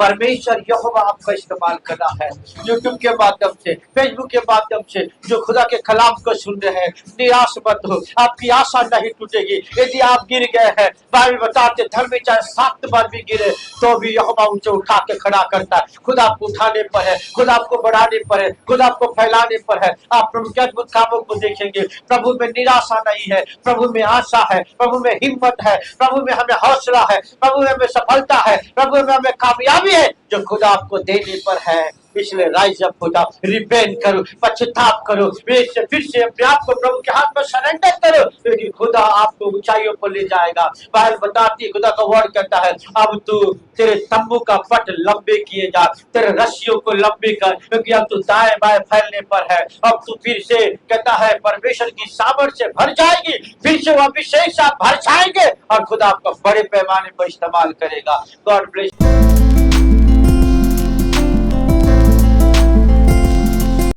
परमेश्वर यहोवा आपका इस्तेमाल कर रहा है। यूट्यूब के माध्यम से, फेसबुक के माध्यम से जो खुदा के कलाम को सुन रहे हैं, निराश मत हो, आपकी आशा नहीं टूटेगी। यदि आप गिर गए हैं, बाइबल बताते धर्मी चाहे 7 बार भी गिरे तो भी यहोवा उसे उठा के खड़ा करता है। खुद आपको उठाने पर है, खुद आपको बढ़ाने पर है, खुद आपको फैलाने पर है। आप प्रभु के अद्भुत कामों को देखेंगे। प्रभु में निराशा नहीं है, प्रभु में आशा है, प्रभु में हिम्मत है, प्रभु में हमें हौसला है, प्रभु में हमें सफलता है, प्रभु में हमें कामयाबी है जो खुदा आपको देने पर है। इसलिए राइज अप हो जाओ, रिपेंट करो, पश्चाताप करो, फिर से अपने आप को प्रभु के हाथ में सरेंडर करो, क्योंकि खुदा आपको ऊंचाइयों पर ले जाएगा। बाइबल बताती है, खुदा का वर्ड कहता है अब तू तेरे तंबू का पट लंबे किए जा, तेरे रस्सियों को लंबे कर, क्योंकि अब तू दाएं बाएं फैलने पर है। अब तू फिर से कहता है परमेश्वर की सामर्थ से भर जाएगी, फिर से वो अभिषेक से आप भर जाएंगे और खुदा आपको बड़े पैमाने पर इस्तेमाल करेगा। God bless.